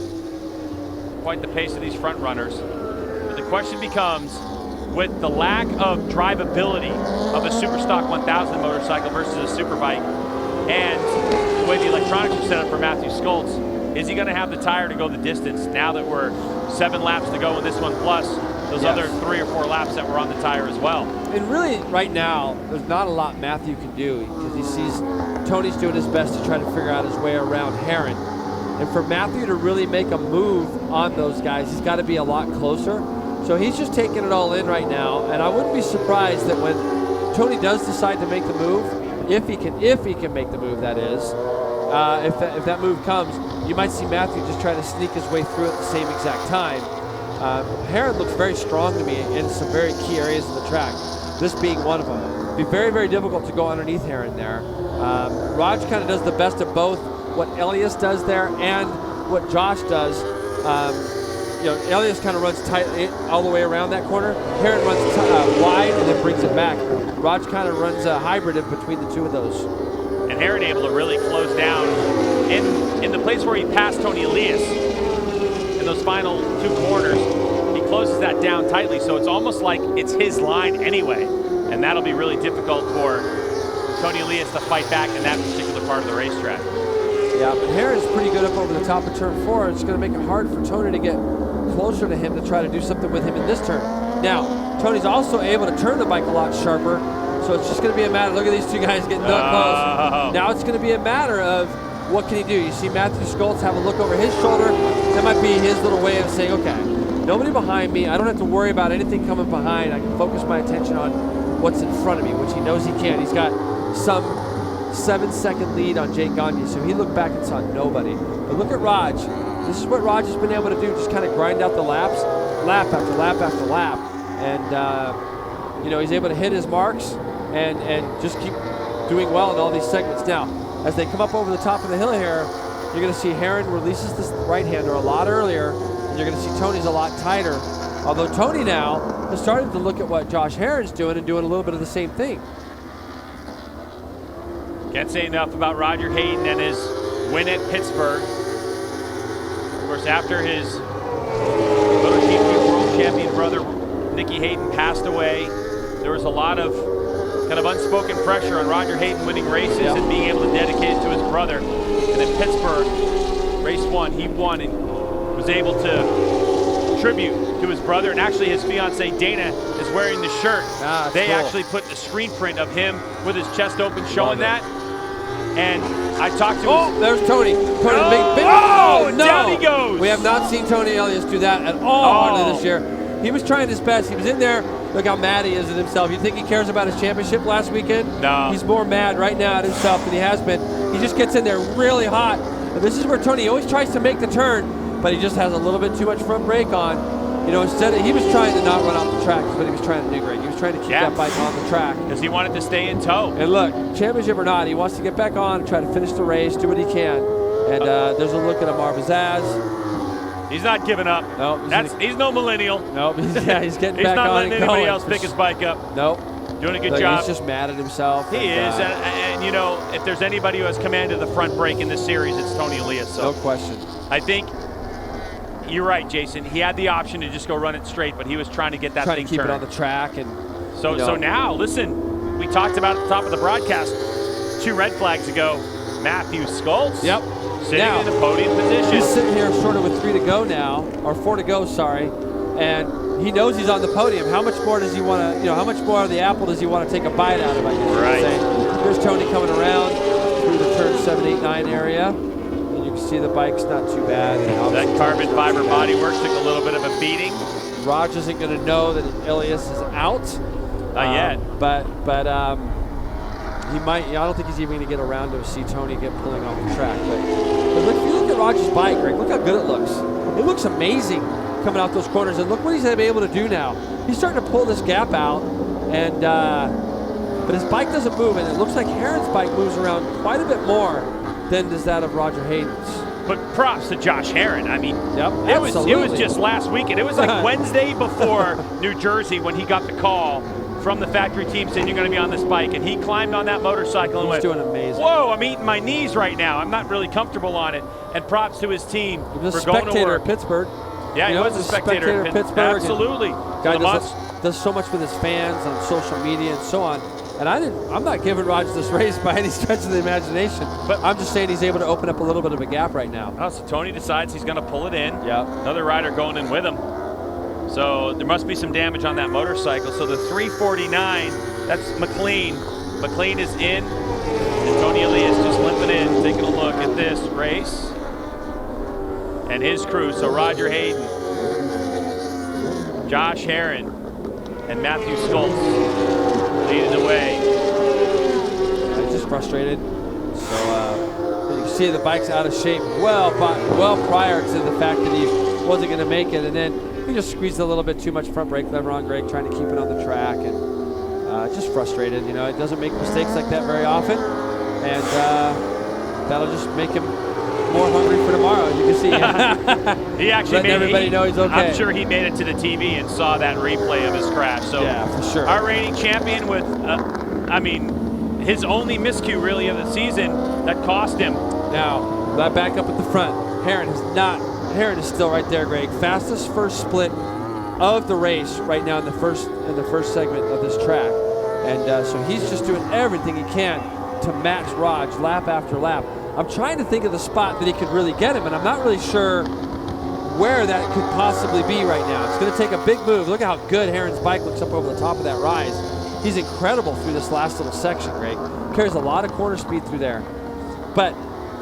Quite the pace of these front runners. But the question becomes, with the lack of drivability of a Superstock 1000 motorcycle versus a Superbike, and the way the electronics are set up for Matthew Schultz, is he going to have the tire to go the distance now that we're 7 laps to go in this one, plus those other 3 or 4 laps that were on the tire as well? And really, right now, there's not a lot Matthew can do because he sees Tony's doing his best to try to figure out his way around Herrin. And for Matthew to really make a move on those guys, he's got to be a lot closer. So he's just taking it all in right now. And I wouldn't be surprised that when Tony does decide to make the move, if he can make the move, that is, if that move comes, you might see Matthew just try to sneak his way through at the same exact time. Herrin looks very strong to me in some very key areas of the track, this being one of them. It'd be very, very difficult to go underneath Herrin there. Raj kind of does the best of both what Elias does there and what Josh does. Elias kind of runs tight all the way around that corner. Herrin runs wide and then brings it back. Raj kind of runs a hybrid in between the two of those. And Herrin able to really close down in the place where he passed Tony Elias in those final 2 corners. He closes that down tightly, so it's almost like it's his line anyway. And that'll be really difficult for Tony Elias to fight back in that particular part of the racetrack. Yeah, but Herrin's pretty good up over the top of turn 4. It's going to make it hard for Tony to get closer to him to try to do something with him in this turn. Now, Tony's also able to turn the bike a lot sharper, so it's just going to be a matter. Look at these two guys getting that close. Now it's going to be a matter of what can he do. You see Matthew Schultz have a look over his shoulder. That might be his little way of saying, okay, nobody behind me. I don't have to worry about anything coming behind. I can focus my attention on what's in front of me, which he knows he can. He's got some 7-second lead on Jake Gagne, so he looked back and saw nobody. But look at Raj. This is what Raj has been able to do, just kind of grind out the laps, lap after lap after lap. And, he's able to hit his marks and just keep doing well in all these segments. Now, as they come up over the top of the hill here, you're going to see Herrin releases this right-hander a lot earlier, and you're going to see Tony's a lot tighter. Although Tony now has started to look at what Josh Herrin's doing and doing a little bit of the same thing. Can't say enough about Roger Hayden and his win at Pittsburgh. Of course, after his MotoGP World Champion brother, Nicky Hayden, passed away, there was a lot of kind of unspoken pressure on Roger Hayden winning races and being able to dedicate it to his brother. And in Pittsburgh, race 1, he won and was able to tribute to his brother. And actually, his fiancee Dana is wearing the shirt. They cool. actually put the screen print of him with his chest open showing that. And I talked to there's Tony. No! Down he goes! We have not seen Tony Elias do that at all hardly this year. He was trying his best. He was in there. Look how mad he is at himself. You think he cares about his championship last weekend? No. He's more mad right now at himself than he has been. He just gets in there really hot. And this is where Tony always tries to make the turn, but he just has a little bit too much front brake on. Instead he was trying to not run off the track, is what he was trying to do, Greg. He was trying to keep that bike on the track. Because he wanted to stay in tow. And look, championship or not, he wants to get back on and try to finish the race, do what he can. And there's a look at Amar Bazaz. He's not giving up. No, he's no millennial. Nope. He's getting he's back not on letting and anybody going. else pick his bike up. Nope. Doing a good job. He's just mad at himself. He is, and if there's anybody who has commanded the front brake in this series, it's Tony Elias. So no question. I think you're right, Jason. He had the option to just go run it straight, but he was trying to get that thing keep turned. it on the track. And so now, listen, we talked about at the top of the broadcast 2 red flags ago. Matthew Schultz. Yep. Sitting in the podium position. He's sitting here sort of with 3 to go now, or 4 to go, sorry. And he knows he's on the podium. How much more does he want to, how much more of the apple does he want to take a bite out of, I guess right. you could say. Here's Tony coming around through the turn 7, 8, 9 area. And you can see the bike's not too bad. That carbon fiber bodywork took a little bit of a beating. Raj isn't going to know that Elias is out. Not yet. But he might. I don't think he's even going to get around to see Tony get pulling off the track. But look, if you look at Raj's bike, Greg, look how good it looks. It looks amazing coming out those corners. And look what he's able to do now. He's starting to pull this gap out, and but his bike doesn't move, and it looks like Herrin's bike moves around quite a bit more than does that of Roger Hayden's. But props to Josh Herrin. I mean, it was just last weekend. It was like Wednesday before New Jersey when he got the call from the factory team saying you're going to be on this bike, and he climbed on that motorcycle and went, doing amazing. Whoa, I'm eating my knees right now. I'm not really comfortable on it. And props to his team He was a for going to spectator work. at Pittsburgh. Yeah, he was a spectator at Pittsburgh. Absolutely. Guy does so much with his fans on social media and so on. And I'm not giving Roger this race by any stretch of the imagination. But I'm just saying he's able to open up a little bit of a gap right now. Oh, so Tony decides he's going to pull it in. Yeah. Another rider going in with him. So there must be some damage on that motorcycle. So the 349, that's McLean. McLean is in. And Tony Elias just limping in, taking a look at this race. And his crew, so Roger Hayden, Josh Herron, and Matthew Schultz leading the way. He's just frustrated. So you can see the bike's out of shape well prior to the fact that he wasn't going to make it. And then he just squeezed a little bit too much front brake lever on Greg, trying to keep it on the track. And just frustrated. You know, it doesn't make mistakes like that very often. And that'll just make him more hungry for tomorrow. You can see he actually made everybody know he's okay. I'm sure he made it to the TV and saw that replay of his crash. So yeah, for sure. Our reigning champion with, I mean, his only miscue really of the season that cost him. Now, that back up at the front. Herron is still right there, Greg. Fastest first split of the race right now in the first segment of this track, and so he's just doing everything he can to match Raj lap after lap. I'm trying to think of the spot that he could really get him, and I'm not really sure where that could possibly be right now. It's going to take a big move. Look at how good Herron's bike looks up over the top of that rise. He's incredible through this last little section, Greg. Carries a lot of corner speed through there. But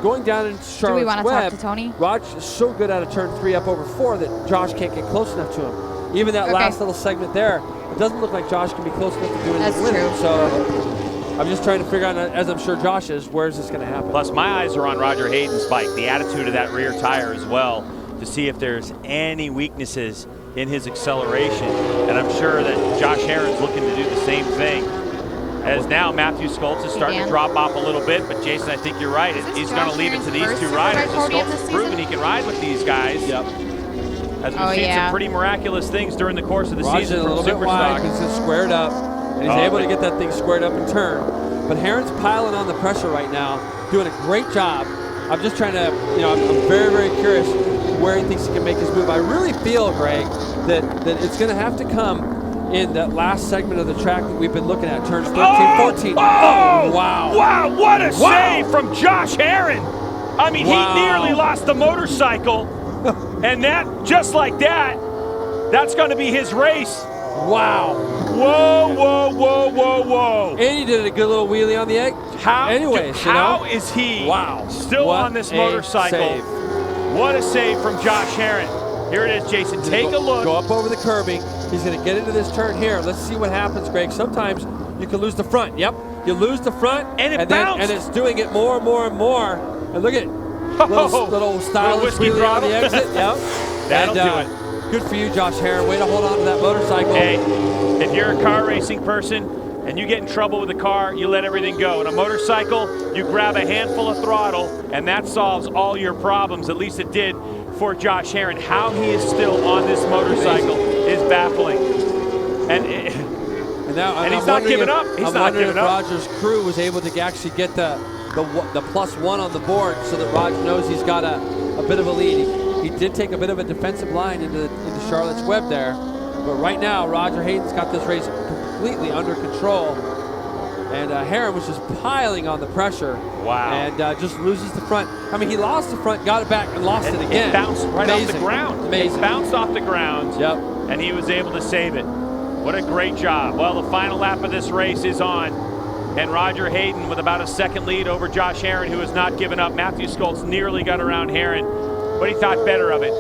going down in Charlotte's Do we want to Web, talk to Tony? Raj is so good out of turn 3 up over 4 that Josh can't get close enough to him. Even that last little segment there, it doesn't look like Josh can be close enough to do anything with it. So I'm just trying to figure out, as I'm sure Josh is, where is this going to happen? Plus, my eyes are on Roger Hayden's bike, the attitude of that rear tire as well, to see if there's any weaknesses in his acceleration. And I'm sure that Josh Herron's looking to do the same thing. As now Matthew Schultz is starting to drop off a little bit, but Jason, I think you're right. He's going to leave it to these two riders. Schultz has proven he can ride with these guys. Yep. As we've seen some pretty miraculous things during the course of the season a from little bit wide, Superstock. he's just squared up, and he's able to get that thing squared up and turn. But Herron's piling on the pressure right now, doing a great job. I'm just trying to, I'm very, very curious where he thinks he can make his move. I really feel, Greg, that it's going to have to come in that last segment of the track that we've been looking at, turns 13, 14. Oh, wow. Wow, what a save from Josh Herron. I mean, he nearly lost the motorcycle. And that, just like that, that's going to be his race. Wow. Whoa, whoa, whoa, whoa, whoa. And he did a good little wheelie on the egg. How is he still on this motorcycle? Save. What a save from Josh Herron. Here it is, Jason. Take a look. Go up over the curbing. He's going to get into this turn here. Let's see what happens, Greg. Sometimes you can lose the front. Yep. You lose the front. And it bounced. And it's doing it more and more and more. And look at little stylish wheelie on the exit. Yep. That'll do it. Good for you, Josh Herron. Way to hold on to that motorcycle. Hey, if you're a car racing person and you get in trouble with a car, you let everything go. In a motorcycle, you grab a handful of throttle, and that solves all your problems. At least it did for Josh Herron. How he is still on this motorcycle is baffling. And he's not giving up. He's not giving up. Roger's crew was able to actually get the +1 on the board so that Roger knows he's got a bit of a lead. He did take a bit of a defensive line into Charlotte's Web there. But right now, Roger Hayden's got this race completely under control. And Herron was just piling on the pressure. Wow. And just loses the front. I mean, he lost the front, got it back, and lost it again. It bounced right off the ground. Amazing. It bounced off the ground. Yep. And he was able to save it. What a great job. Well, the final lap of this race is on. And Roger Hayden with about a second lead over Josh Herron, who has not given up. Matthew Schultz nearly got around Herron, but he thought better of it.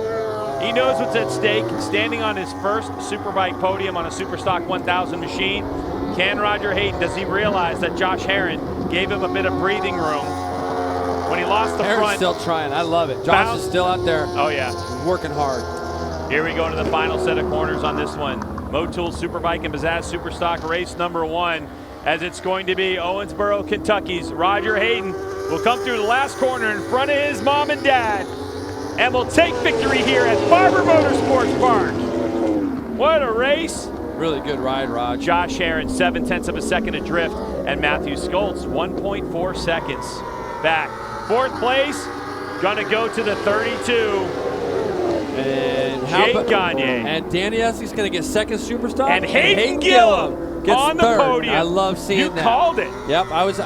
He knows what's at stake. Standing on his first Superbike podium on a Superstock 1000 machine. Can Roger Hayden, does he realize that Josh Herron gave him a bit of breathing room when he lost the Herron's front? still trying. I love it. Josh is still out there. Oh, yeah. Working hard. Here we go to the final set of corners on this one. MoTool Superbike and Bazzaz Superstock race number 1. As it's going to be Owensboro, Kentucky's Roger Hayden will come through the last corner in front of his mom and dad and will take victory here at Barber Motorsports Park. What a race. Really good ride, Raj. Josh Herrin, 0.7 of a second adrift, and Matthew Schultz, 1.4 seconds back. Fourth place, gonna go to the 32. And Jake Gagne. And Danny Essing's going to get second superstar. And Hayden Gillum gets on the third. podium. I love seeing that. You called it. Yep, I was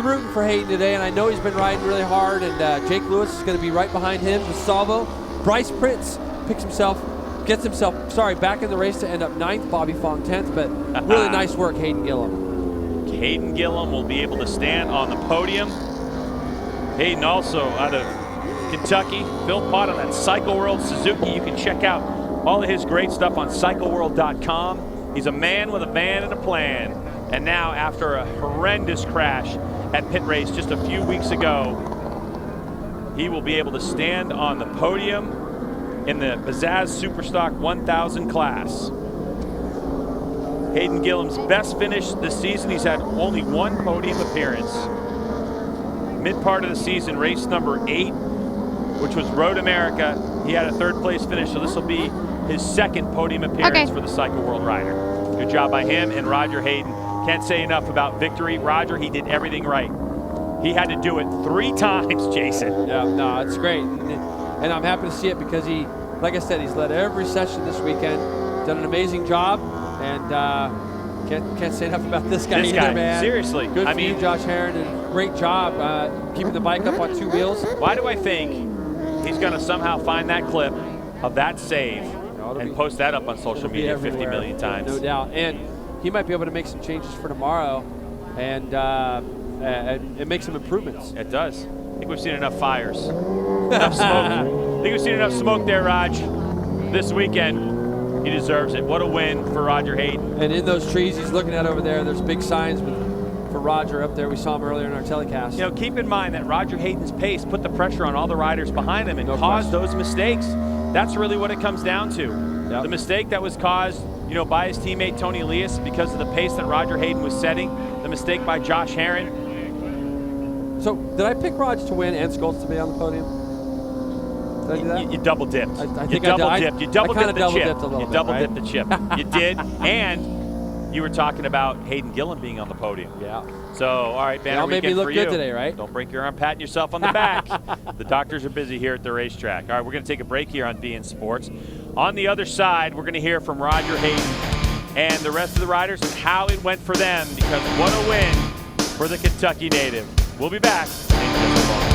rooting for Hayden today, and I know he's been riding really hard. And Jake Lewis is going to be right behind him with Salvo. Bryce Prince gets himself back in the race to end up 9th. Bobby Fong 10th, but really nice work, Hayden Gillum. Hayden Gillum will be able to stand on the podium. Hayden also out of Kentucky, Phil Pott on that Cycle World Suzuki. You can check out all of his great stuff on cycleworld.com. He's a man with a van and a plan. And now, after a horrendous crash at pit race just a few weeks ago, he will be able to stand on the podium in the Pizzazz Superstock 1000 class. Hayden Gillum's best finish this season. He's had only one podium appearance. Mid part of the season, race number 8, which was Road America. He had a 3rd place finish, so this will be his 2nd podium appearance for the Cycle World Rider. Good job by him and Roger Hayden. Can't say enough about victory. Roger, he did everything right. He had to do it 3 times, Jason. Yeah, no, it's great. And I'm happy to see it because he, like I said, he's led every session this weekend. Done an amazing job, and can't say enough about this guy either, man. Seriously. Good for you, Josh Herrin, and great job keeping the bike up on 2 wheels. Why do I think he's going to somehow find that clip of that save and post that up on social media 50 million times? No doubt. And he might be able to make some changes for tomorrow and make some improvements. It does. I think we've seen enough fires. Enough smoke. I think we've seen enough smoke there, Raj, this weekend. He deserves it. What a win for Roger Hayden. And in those trees he's looking at over there, there's big signs for Roger up there. We saw him earlier in our telecast. You know, keep in mind that Roger Hayden's pace put the pressure on all the riders behind him and caused those mistakes. That's really what it comes down to. Yep. The mistake that was caused, by his teammate Tony Elias because of the pace that Roger Hayden was setting. The mistake by Josh Herrin. So, did I pick Roger to win and Schultz to be on the podium? Did I do that? You double dipped. I You double dipped the chip. You double dipped the chip. You did, and you were talking about Hayden Gillum being on the podium. Yeah. So, all right, banner Y'all made me weekend look for good you. today, right? Don't break your arm patting yourself on the back. The doctors are busy here at the racetrack. All right, we're going to take a break here on BN Sports. On the other side, we're going to hear from Roger Hayden and the rest of the riders and how it went for them, because what a win for the Kentucky native. We'll be back in just a moment.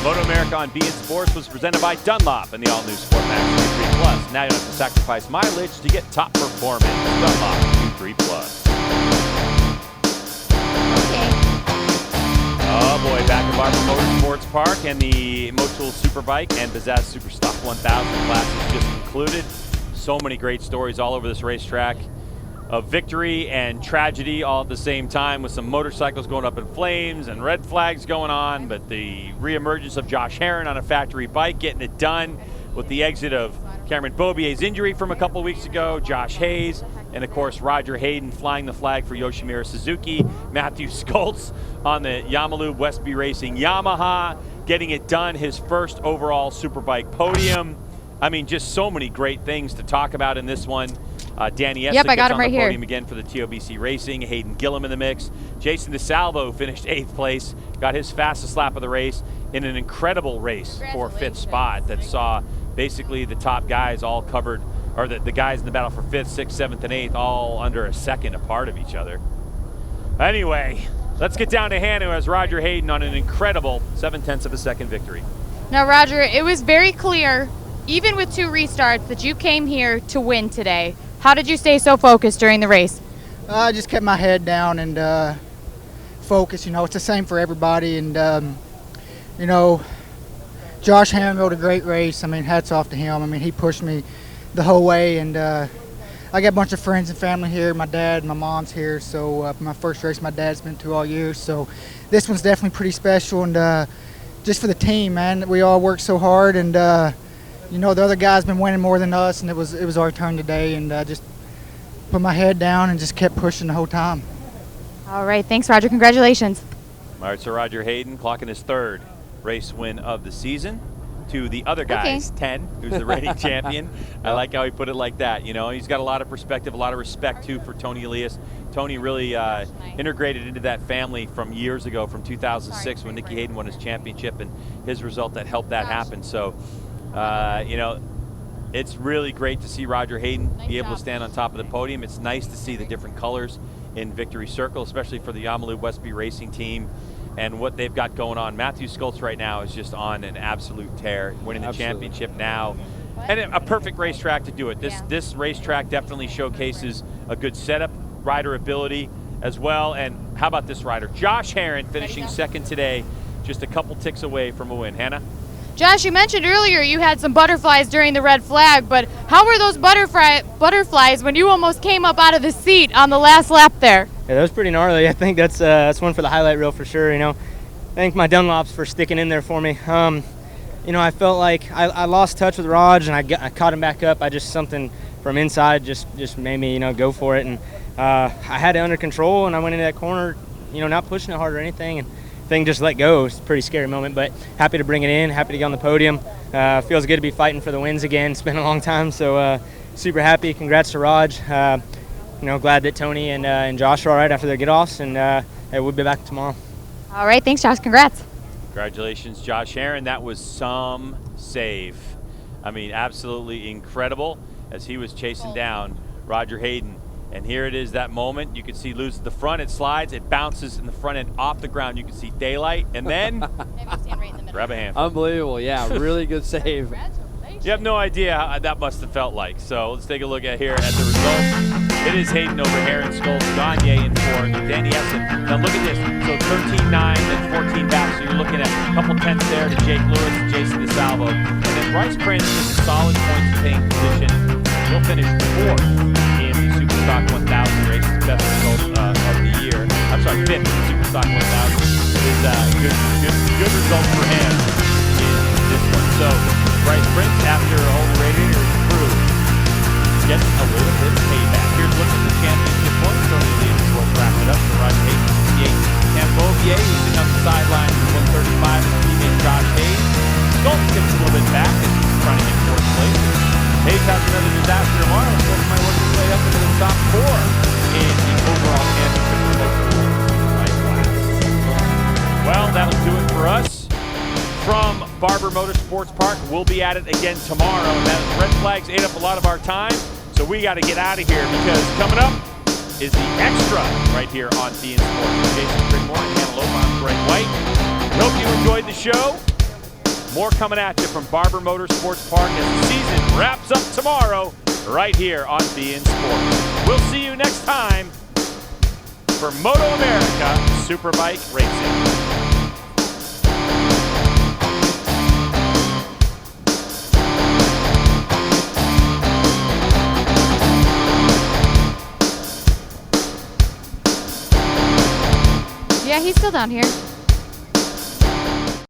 MotoAmerica on BN Sports was presented by Dunlop and the all-new Sportmax Q3 Plus. Now you don't have to sacrifice mileage to get top performance. Dunlop Q3 Plus. Oh boy, back at Barber Motorsports Park, and the MotoAmerica Superbike and Pizzazz Superstock 1000 classes just concluded. So many great stories all over this racetrack of victory and tragedy all at the same time, with some motorcycles going up in flames and red flags going on, but the reemergence of Josh Herrin on a factory bike getting it done with the exit of Cameron Bobier's injury from a couple weeks ago, Josh Hayes, and of course Roger Hayden flying the flag for Yoshimura Suzuki, Matthew Schultz on the Yamalube Westby Racing Yamaha, getting it done, his first overall Superbike podium. I mean, just so many great things to talk about in this one. Danny Eslick gets on the podium again for the TOBC Racing. Hayden Gillum in the mix. Jason DeSalvo finished 8th place, got his fastest lap of the race in an incredible race for 5th spot that saw basically the top guys all covered, or the guys in the battle for 5th, 6th, 7th, and 8th all under a second apart of each other. Anyway, let's get down to Hanu as Roger Hayden on an incredible 0.7 of a second victory. Now, Roger, it was very clear, even with 2 restarts, that you came here to win today. How did you stay so focused during the race? I just kept my head down and focused. It's the same for everybody. And, Josh Herrin rode a great race. I mean, hats off to him. I mean, he pushed me the whole way. And I got a bunch of friends and family here. My dad, my mom's here. So my first race my dad's been to all year. So this one's definitely pretty special. And just for the team, man, we all worked so hard. And, the other guys been winning more than us, and it was our turn today, and just put my head down and just kept pushing the whole time. All right, thanks, Roger. Congratulations. All right, so Roger Hayden clocking his 3rd race win of the season to the other guy's 10, who's the reigning champion. I like how he put it like that. You know, he's got a lot of perspective, a lot of respect, too, for Tony Elias. Tony really integrated into that family from years ago, from 2006, when Nicky Hayden won his championship, and his result that helped that happen. So, you know, it's really great to see Roger Hayden be able to stand on top of the podium. It's nice to see the different colors in Victory Circle, especially for the Yamalu Westby Racing team and what they've got going on. Matthew Schultz right now is just on an absolute tear, winning the championship now. And a perfect racetrack to do it. This racetrack definitely showcases a good setup, rider ability as well. And how about this rider? Josh Herron finishing 2nd today, just a couple ticks away from a win. Hannah? Josh, you mentioned earlier you had some butterflies during the red flag, but how were those butterflies when you almost came up out of the seat on the last lap there? Yeah, that was pretty gnarly. I think that's one for the highlight reel for sure. You know, thank my Dunlops for sticking in there for me. You know, I felt like I lost touch with Raj, and I caught him back up. something from inside just made me, you know, go for it, and I had it under control, and I went into that corner, you know, not pushing it hard or anything, and thing just let go. It's a pretty scary moment, but happy to bring it in, happy to get on the podium. Feels good to be fighting for the wins again. It's been a long time, so super happy. Congrats to Raj. You know, glad that Tony and Josh are all right after their get-offs, and hey, we'll be back tomorrow. All right, thanks, Josh. Congrats. Congratulations, Josh Herron. That was some save. I mean, absolutely incredible as he was chasing down Roger Hayden. And here it is, that moment. You can see loses the front, it slides, it bounces in the front end off the ground. You can see daylight, and then grab a handful. Unbelievable, yeah, really good save. You have no idea how that must have felt like. So let's take a look at here at the results. It is Hayden over Herron, Schultz, Gagne in 4th, Danny Essen. Now look at this. So 13-9, then 14 back. So you're looking at a couple tenths there to Jake Lewis and Jason DeSalvo. And then Bryce Prince is a solid points-paying position. He'll finish 4th in the Superstock 1000 race. His best result of the year. I'm sorry, 5th in the Superstock 1000. Is good result for him in this one. So Bryce Prince, after a whole radiator crew, gets a little bit of payback. Here's looking at the championship points. Tony Elias will wrap it up for Roger Hayden, 68. Cambovier, who's been on the sidelines for 135, and teammate Josh Hayden. Schultz gets a little bit back as he's trying to get 4th place. Hayes has another disaster tomorrow. Schultz might work his way up into the top 4 in the overall championship results. Right last. Well, that'll do it for us. From Barber Motorsports Park, we'll be at it again tomorrow. That red flags ate up a lot of our time, so we got to get out of here because coming up is the extra right here on beIN Sports. Jason Pridmore and Hannah Lopa, I'm Greg White. We hope you enjoyed the show. More coming at you from Barber Motorsports Park as the season wraps up tomorrow right here on beIN Sports. We'll see you next time for MotoAmerica Superbike Racing. Yeah, he's still down here.